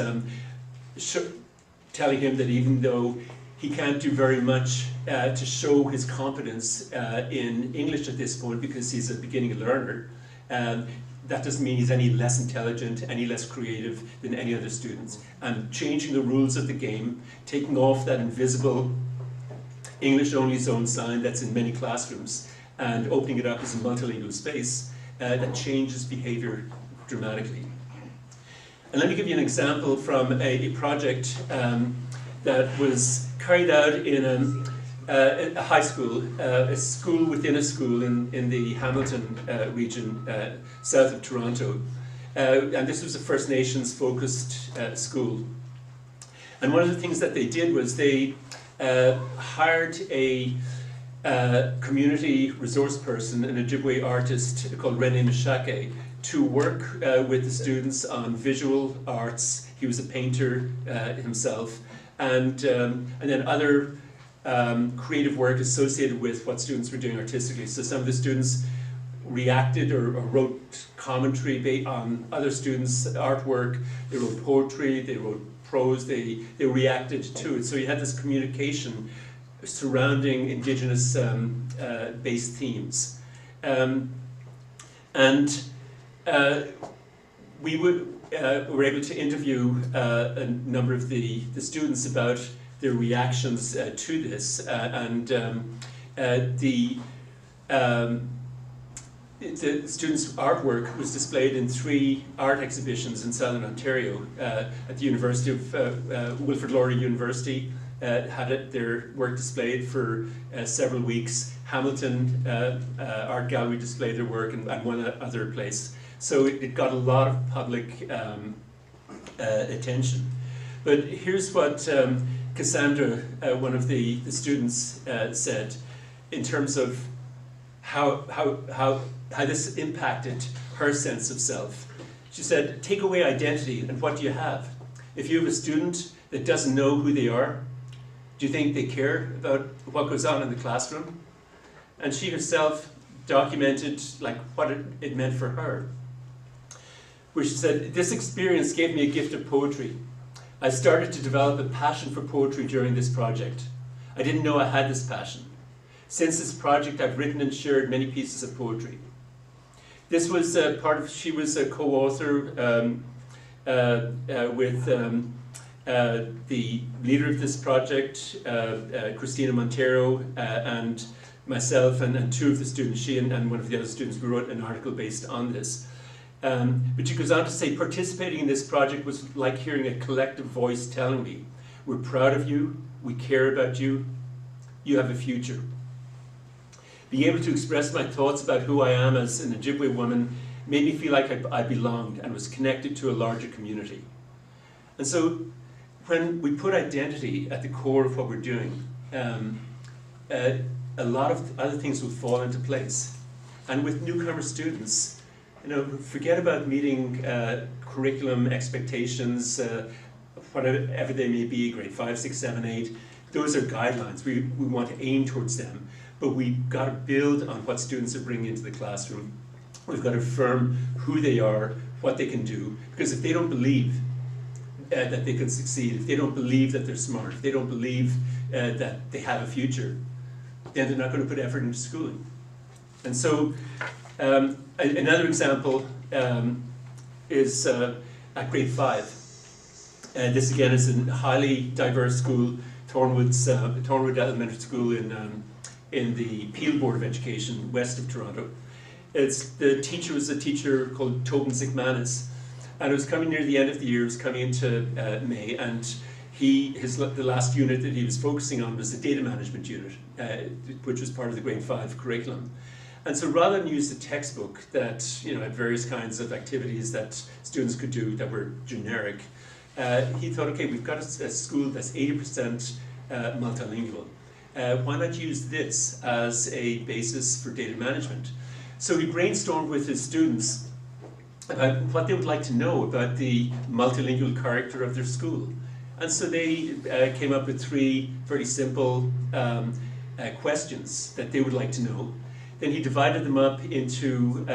telling him that even though he can't do very much to show his competence in English at this point because he's a beginning learner, that doesn't mean he's any less intelligent, any less creative than any other students. And changing the rules of the game, taking off that invisible English-only zone sign that's in many classrooms and opening it up as a multilingual space, that changes behavior dramatically. And let me give you an example from a project that was carried out in a high school, a school within a school in the Hamilton region, south of Toronto. And this was a First Nations focused school. And one of the things that they did was they hired a community resource person, an Ojibwe artist called René Mishake, to work with the students on visual arts. He was a painter himself, and then other creative work associated with what students were doing artistically. So some of the students reacted or wrote commentary on other students' artwork. They wrote poetry, they wrote prose, they reacted to it. So you had this communication surrounding Indigenous based themes. We were able to interview a number of the students about their reactions to this, the students' artwork was displayed in 3 art exhibitions in Southern Ontario. At the University of Wilfrid Laurier University had their work displayed for several weeks. Hamilton Art Gallery displayed their work, and one other place. So it got a lot of public attention. But here's what Cassandra, one of the students, said in terms of how this impacted her sense of self. She said, take away identity, and what do you have? If you have a student that doesn't know who they are, do you think they care about what goes on in the classroom? And she herself documented what it meant for her, where she said, this experience gave me a gift of poetry. I started to develop a passion for poetry during this project. I didn't know I had this passion. Since this project, I've written and shared many pieces of poetry. This was she was a co-author with the leader of this project, Christina Montero, and myself, and 2 of the students, she and one of the other students, we wrote an article based on this. But she goes on to say, participating in this project was like hearing a collective voice telling me, we're proud of you, we care about you, you have a future. Being able to express my thoughts about who I am as an Ojibwe woman made me feel like I belonged and was connected to a larger community. And so when we put identity at the core of what we're doing, a lot of other things will fall into place. And with newcomer students, forget about meeting curriculum expectations, whatever they may be, grade 5, 6, 7, 8. those are guidelines. We want to aim towards them, but we've got to build on what students are bringing into the classroom. We've got to affirm who they are, what they can do, because if they don't believe that they can succeed, if they don't believe that they're smart, if they don't believe that they have a future, then they're not going to put effort into schooling. And so another example is at grade 5. This again is a highly diverse school, Thornwood Elementary School in the Peel Board of Education, west of Toronto. The teacher was a teacher called Tobin Zikmanis, and it was coming near the end of the year, it was coming into May, and the last unit that he was focusing on was the data management unit, which was part of the grade 5 curriculum. And so rather than use the textbook that had various kinds of activities that students could do that were generic, he thought, okay, we've got a school that's 80% multilingual. Why not use this as a basis for data management? So he brainstormed with his students about what they would like to know about the multilingual character of their school. And so they came up with 3 very simple questions that they would like to know. Then he divided them up into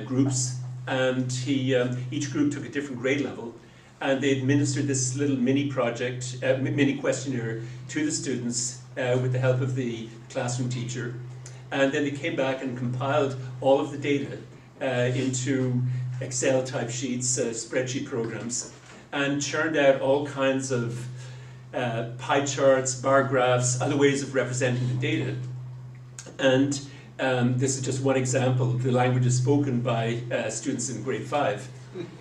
groups, and each group took a different grade level, and they administered this little mini project, mini questionnaire to the students with the help of the classroom teacher. And then they came back and compiled all of the data into Excel type sheets, spreadsheet programs, and churned out all kinds of pie charts, bar graphs, other ways of representing the data. And this is just one example. The language is spoken by students in grade 5.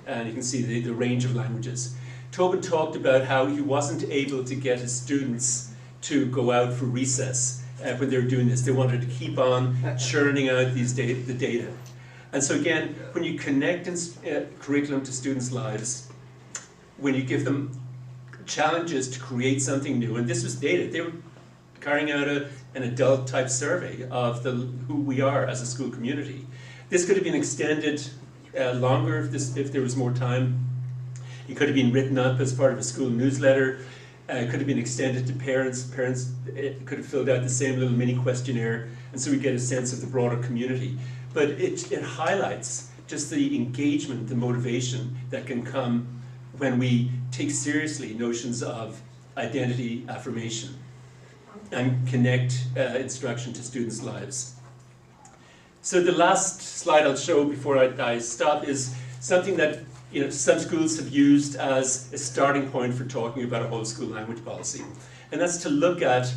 And you can see the range of languages. Tobin talked about how he wasn't able to get his students to go out for recess when they were doing this. They wanted to keep on churning out the data. And so again, when you connect curriculum to students' lives, when you give them challenges to create something new, and this was data, they were carrying out an adult type survey of who we are as a school community. This could have been extended longer if there was more time. It could have been written up as part of a school newsletter. It could have been extended to parents. Parents could have filled out the same little mini questionnaire, and so we get a sense of the broader community. But it highlights just the engagement, the motivation that can come when we take seriously notions of identity affirmation and connect instruction to students' lives. So the last slide I'll show before I stop is something that some schools have used as a starting point for talking about a whole school language policy. And that's to look at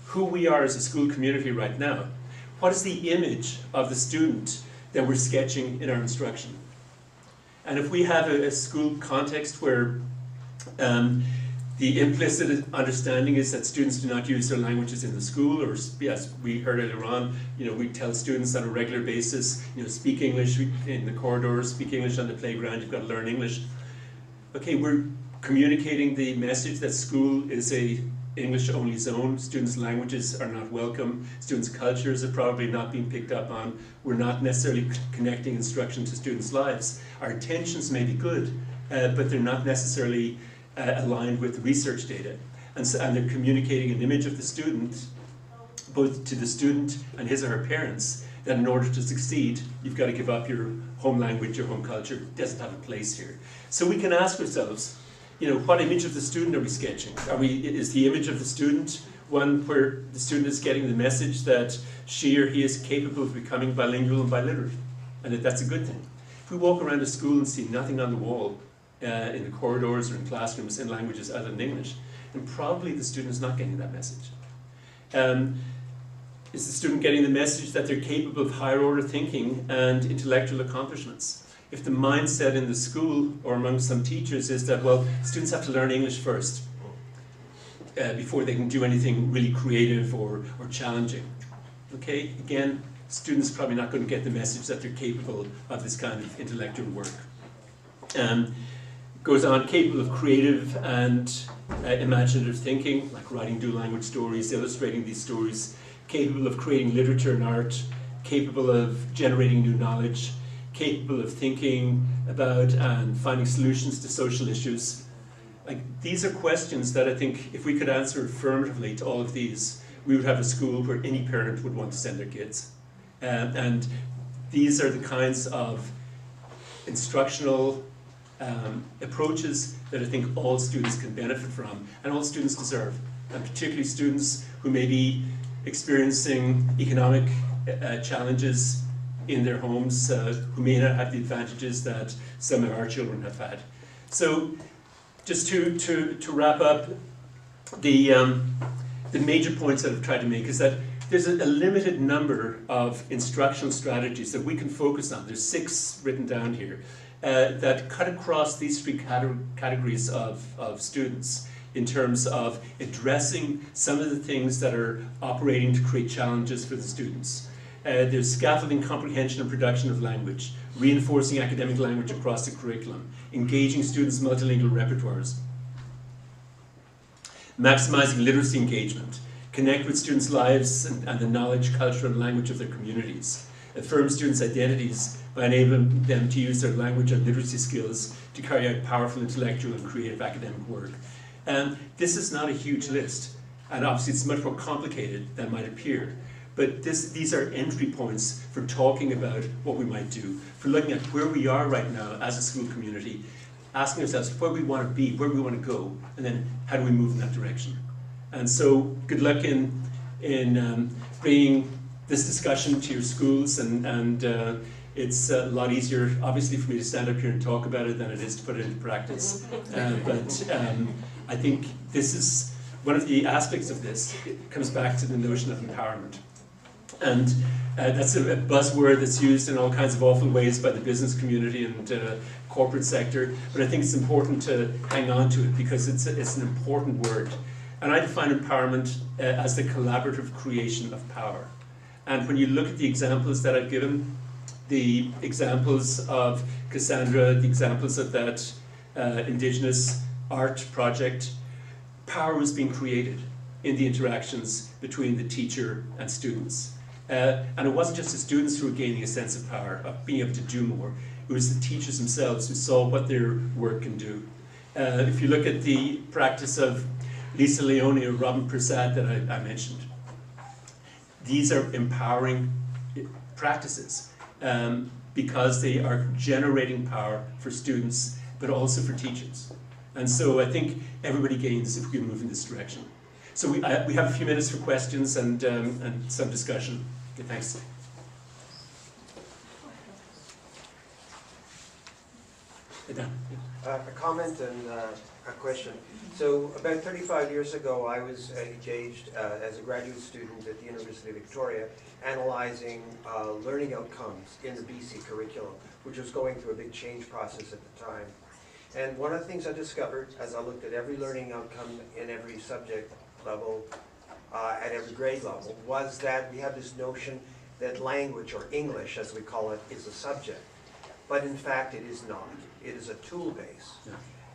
who we are as a school community right now. What is the image of the student that we're sketching in our instruction? And if we have a school context where the implicit understanding is that students do not use their languages in the school, or yes, we heard earlier on, we tell students on a regular basis, speak English in the corridors, speak English on the playground, you've got to learn English. Okay, we're communicating the message that school is a English-only zone, students' languages are not welcome, students' cultures are probably not being picked up on, we're not necessarily connecting instruction to students' lives. Our intentions may be good, but they're not necessarily aligned with research data. And they're communicating an image of the student, both to the student and his or her parents, that in order to succeed, you've got to give up your home language, your home culture. It doesn't have a place here. So we can ask ourselves, what image of the student are we sketching? Is the image of the student one where the student is getting the message that she or he is capable of becoming bilingual and biliterate, and that that's a good thing? If we walk around a school and see nothing on the wall, in the corridors or in classrooms in languages other than English, then probably the student is not getting that message. Is the student getting the message that they're capable of higher order thinking and intellectual accomplishments? If the mindset in the school or among some teachers is that, well, students have to learn English first before they can do anything really creative or challenging. Okay, again, students are probably not going to get the message that they're capable of this kind of intellectual work. Goes on, capable of creative and imaginative thinking, like writing dual language stories, illustrating these stories, capable of creating literature and art, capable of generating new knowledge, capable of thinking about and finding solutions to social issues, Like, these are questions that I think if we could answer affirmatively to all of these, we would have a school where any parent would want to send their kids. And these are the kinds of instructional approaches that I think all students can benefit from, and all students deserve, and particularly students who may be experiencing economic challenges in their homes, who may not have the advantages that some of our children have had. So, just to wrap up, the major points that I've tried to make is that there's a limited number of instructional strategies that we can focus on. There's 6 written down here that cut across these 3 categories of students in terms of addressing some of the things that are operating to create challenges for the students. There's scaffolding comprehension and production of language, reinforcing academic language across the curriculum, engaging students' multilingual repertoires, maximizing literacy engagement, connect with students' lives and the knowledge, culture, and language of their communities, affirm students' identities by enabling them to use their language and literacy skills to carry out powerful intellectual and creative academic work. This is not a huge list, and obviously it's much more complicated than might appear. But these are entry points for talking about what we might do, for looking at where we are right now as a school community, asking ourselves where we want to be, where we want to go, and then how do we move in that direction. And so good luck in bringing this discussion to your schools, and it's a lot easier, obviously, for me to stand up here and talk about it than it is to put it into practice. But I think this is one of the aspects of this. It comes back to the notion of empowerment. And that's a buzzword that's used in all kinds of awful ways by the business community and corporate sector, but I think it's important to hang on to it because it's an important word. And I define empowerment as the collaborative creation of power. And when you look at the examples that I've given, the examples of Cassandra, the examples of that Indigenous art project, power was being created in the interactions between the teacher and students. And it wasn't just the students who were gaining a sense of power, of being able to do more. It was the teachers themselves who saw what their work can do. If you look at the practice of Lisa Leone or Robin Prasad that I mentioned, these are empowering practices because they are generating power for students, but also for teachers. And so I think everybody gains if we move in this direction. So we have a few minutes for questions and some discussion. Okay, thanks. A comment and a question. So about 35 years ago, I was engaged as a graduate student at the University of Victoria, analyzing learning outcomes in the BC curriculum, which was going through a big change process at the time. And one of the things I discovered as I looked at every learning outcome in every subject level, at every grade level, was that we have this notion that language, or English as we call it, is a subject. But in fact it is not. It is a tool base. Yeah.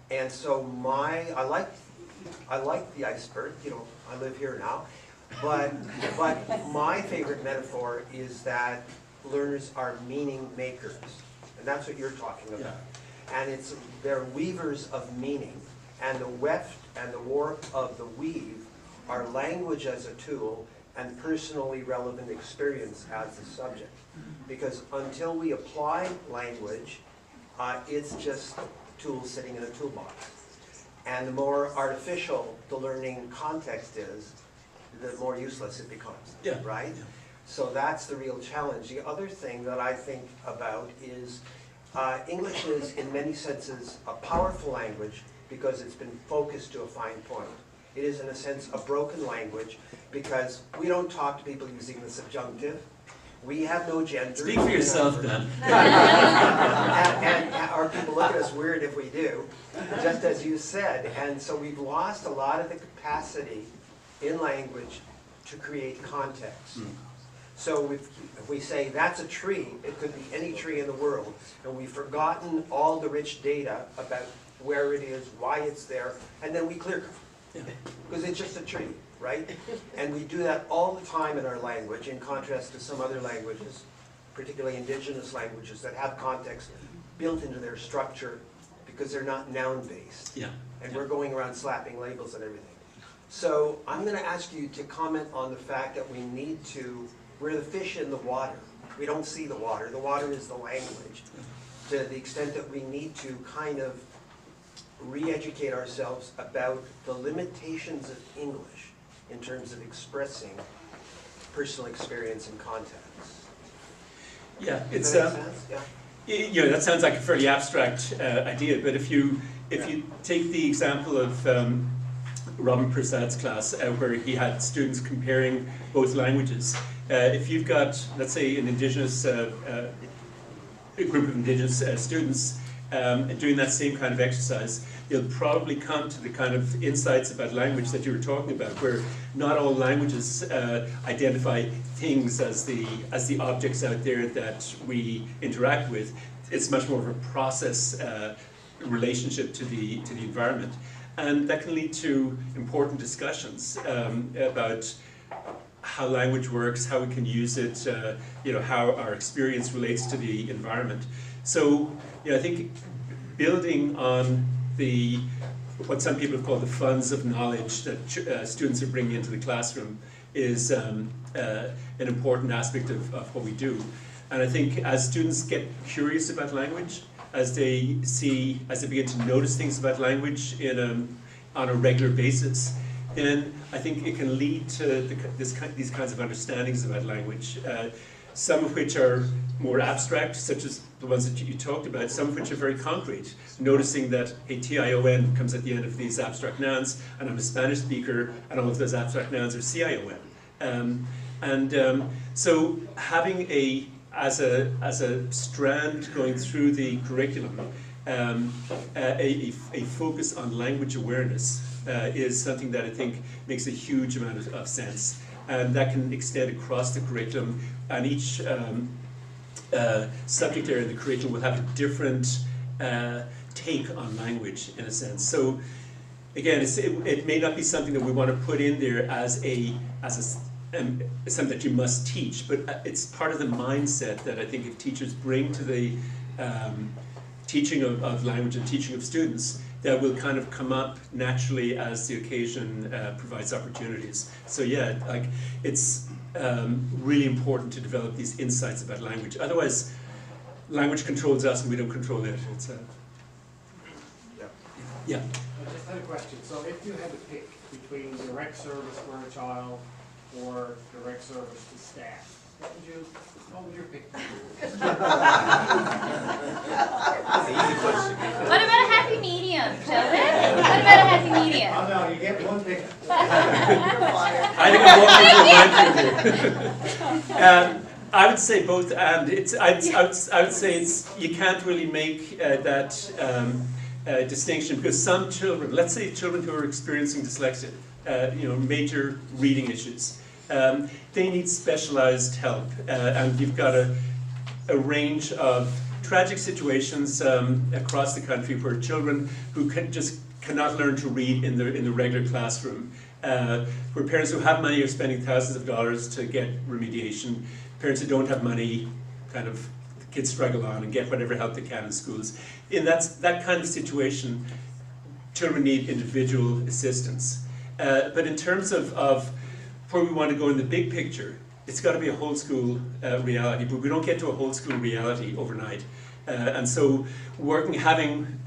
And so I like the iceberg, you know, I live here now, but my favorite metaphor is that learners are meaning makers. And that's what you're talking about. Yeah. And they're weavers of meaning. And the weft and the warp of the weave are language as a tool and personally relevant experience as the subject. Because until we apply language, it's just tools sitting in a toolbox. And the more artificial the learning context is, the more useless it becomes, yeah. Right? Yeah. So that's the real challenge. The other thing that I think about is English is, in many senses, a powerful language because it's been focused to a fine point. It is, in a sense, a broken language because we don't talk to people using the subjunctive. We have no gender. Speak for yourself, then. and our people look at us weird if we do, just as you said. And so we've lost a lot of the capacity in language to create context. Mm. So if we say that's a tree, it could be any tree in the world, and we've forgotten all the rich data about where it is, why it's there, and then we clear cut. Because it's just a tree, right? And we do that all the time in our language, in contrast to some other languages, particularly indigenous languages that have context built into their structure because they're not noun-based. Yeah. and we're going around slapping labels and everything. So I'm going to ask you to comment on the fact that we need to, we're the fish in the water. We don't see the water. The water is the language. To the extent that we need to kind of re-educate ourselves about the limitations of English in terms of expressing personal experience and context. Yeah, Does it's that make sense? Yeah. you know, that sounds like a fairly abstract idea, but if you take the example of Robin Prasad's class, where he had students comparing both languages, if you've got, let's say, an indigenous a group of indigenous students doing that same kind of exercise, they'll probably come to the kind of insights about language that you were talking about, where not all languages identify things as the objects out there that we interact with. It's much more of a process relationship to the environment, and that can lead to important discussions about how language works, how we can use it, you know, how our experience relates to the environment. So, you know, I think building on what some people have called the funds of knowledge that students are bringing into the classroom is an important aspect of what we do. And I think as students get curious about language, as they begin to notice things about language on a regular basis, then I think it can lead to these kinds of understandings about language, some of which are more abstract, such as the ones that you talked about, some of which are very concrete, noticing that a TION comes at the end of these abstract nouns, and I'm a Spanish speaker, and all of those abstract nouns are CION. So having as a strand going through the curriculum, a focus on language awareness is something that I think makes a huge amount of sense, and that can extend across the curriculum, and each subject area in the curriculum will have a different take on language, in a sense. So again, it may not be something that we want to put in there as something that you must teach, but it's part of the mindset that I think if teachers bring to the teaching of language and teaching of students, that will kind of come up naturally as the occasion provides opportunities. So yeah, like it's really important to develop these insights about language. Otherwise, language controls us and we don't control it. It's yeah. I just had a question. So if you had to pick between direct service for a child or direct service to staff, what would you pick? What about a happy medium, Sheldon? What about a happy medium? Oh no, you get one pick. I think I'm walking through a minefield here. I would say both, and I would say you can't really make that distinction, because some children, let's say children who are experiencing dyslexia, you know, major reading issues, they need specialized help, and you've got a range of tragic situations across the country where children who cannot learn to read in the regular classroom, where parents who have money are spending thousands of dollars to get remediation, parents who don't have money, kind of, the kids struggle on and get whatever help they can in schools. In that kind of situation, children need individual assistance. But in terms of where we want to go in the big picture, it's got to be a whole school reality, but we don't get to a whole school reality overnight. And so having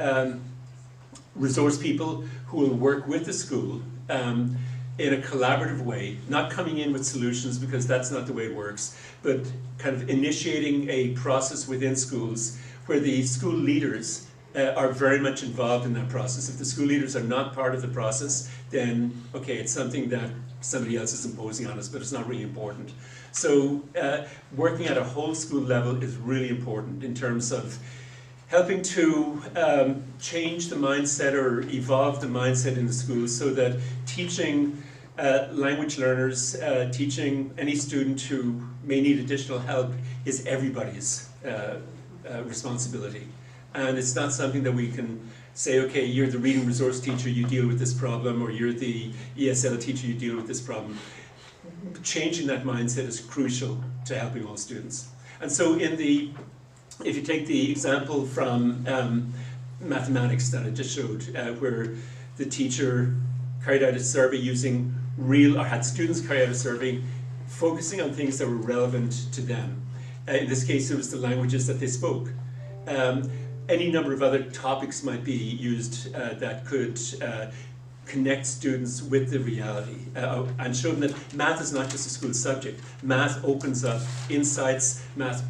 resource people who will work with the school in a collaborative way, not coming in with solutions, because that's not the way it works, but kind of initiating a process within schools where the school leaders are very much involved in that process. If the school leaders are not part of the process, then okay, it's something that somebody else is imposing on us, but it's not really important. So working at a whole school level is really important in terms of helping to change the mindset or evolve the mindset in the schools, so that teaching language learners, teaching any student who may need additional help is everybody's responsibility. And it's not something that we can say, okay, you're the reading resource teacher, you deal with this problem, or you're the ESL teacher, you deal with this problem. Changing that mindset is crucial to helping all students. And so if you take the example from mathematics that I just showed, where the teacher carried out a survey using real, or had students carry out a survey focusing on things that were relevant to them. In this case, it was the languages that they spoke. Any number of other topics might be used that could connect students with the reality and show them that math is not just a school subject. Math opens up insights, math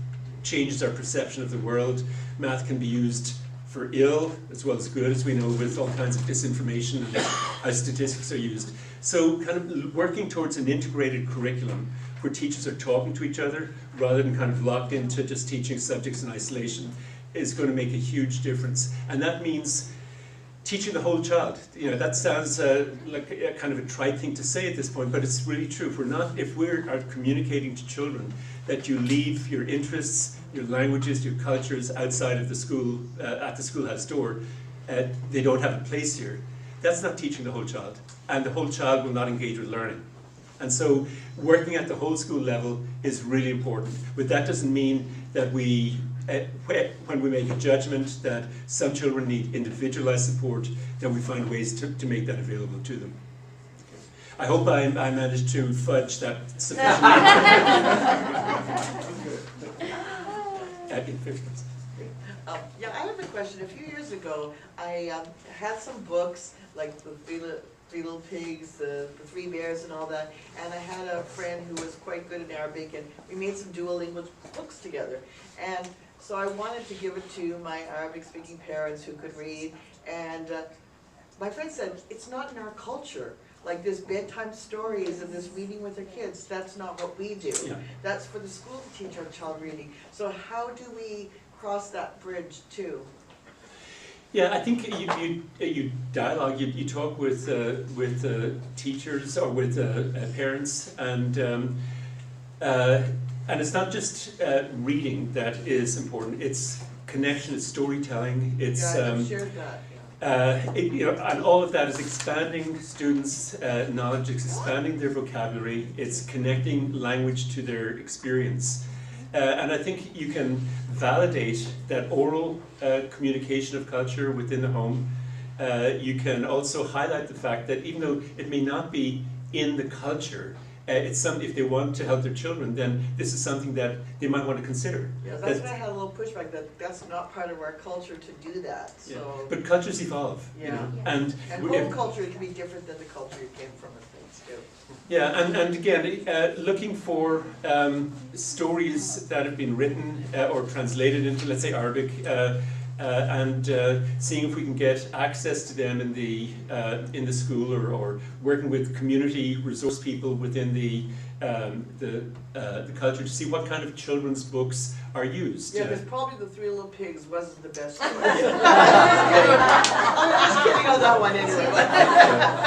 changes our perception of the world, math can be used for ill as well as good, as we know, with all kinds of disinformation and how statistics are used. So kind of working towards an integrated curriculum where teachers are talking to each other rather than kind of locked into just teaching subjects in isolation is going to make a huge difference. And that means teaching the whole child. You know, that sounds like a kind of a trite thing to say at this point, but it's really true. If we are communicating to children that you leave your interests, your languages, your cultures outside of the school, at the schoolhouse door, they don't have a place here. That's not teaching the whole child, and the whole child will not engage with learning. And so working at the whole school level is really important, but that doesn't mean that we, when we make a judgment that some children need individualized support, that we find ways to make that available to them. I hope I managed to fudge that sufficiently. Yeah, I have a question. A few years ago, I had some books, like the Three Little Pigs, the Three Bears and all that, and I had a friend who was quite good in Arabic, and we made some dual language books together. And so I wanted to give it to my Arabic-speaking parents who could read, and my friend said, it's not in our culture. Like this bedtime stories and this reading with their kids, that's not what we do. Yeah. That's for the school to teach our child reading. So how do we cross that bridge too? Yeah, I think you dialogue, you talk with teachers or with parents, and it's not just reading that is important. It's connection, it's storytelling, it's shared that. And all of that is expanding students' knowledge, it's expanding their vocabulary, it's connecting language to their experience. And I think you can validate that oral communication of culture within the home. You can also highlight the fact that even though it may not be in the culture, it's something, if they want to help their children, then this is something that they might want to consider. Yeah, that's why I had a little pushback, that's not part of our culture to do that. So. Yeah. But cultures evolve. Yeah. You know? And home culture can be different than the culture you came from and things too. Yeah, and again, looking for stories that have been written or translated into, let's say, Arabic, and seeing if we can get access to them in the school, or working with community resource people within the culture to see what kind of children's books are used. Yeah, because probably the Three Little Pigs wasn't the best choice. I'm just kidding on that one anyway.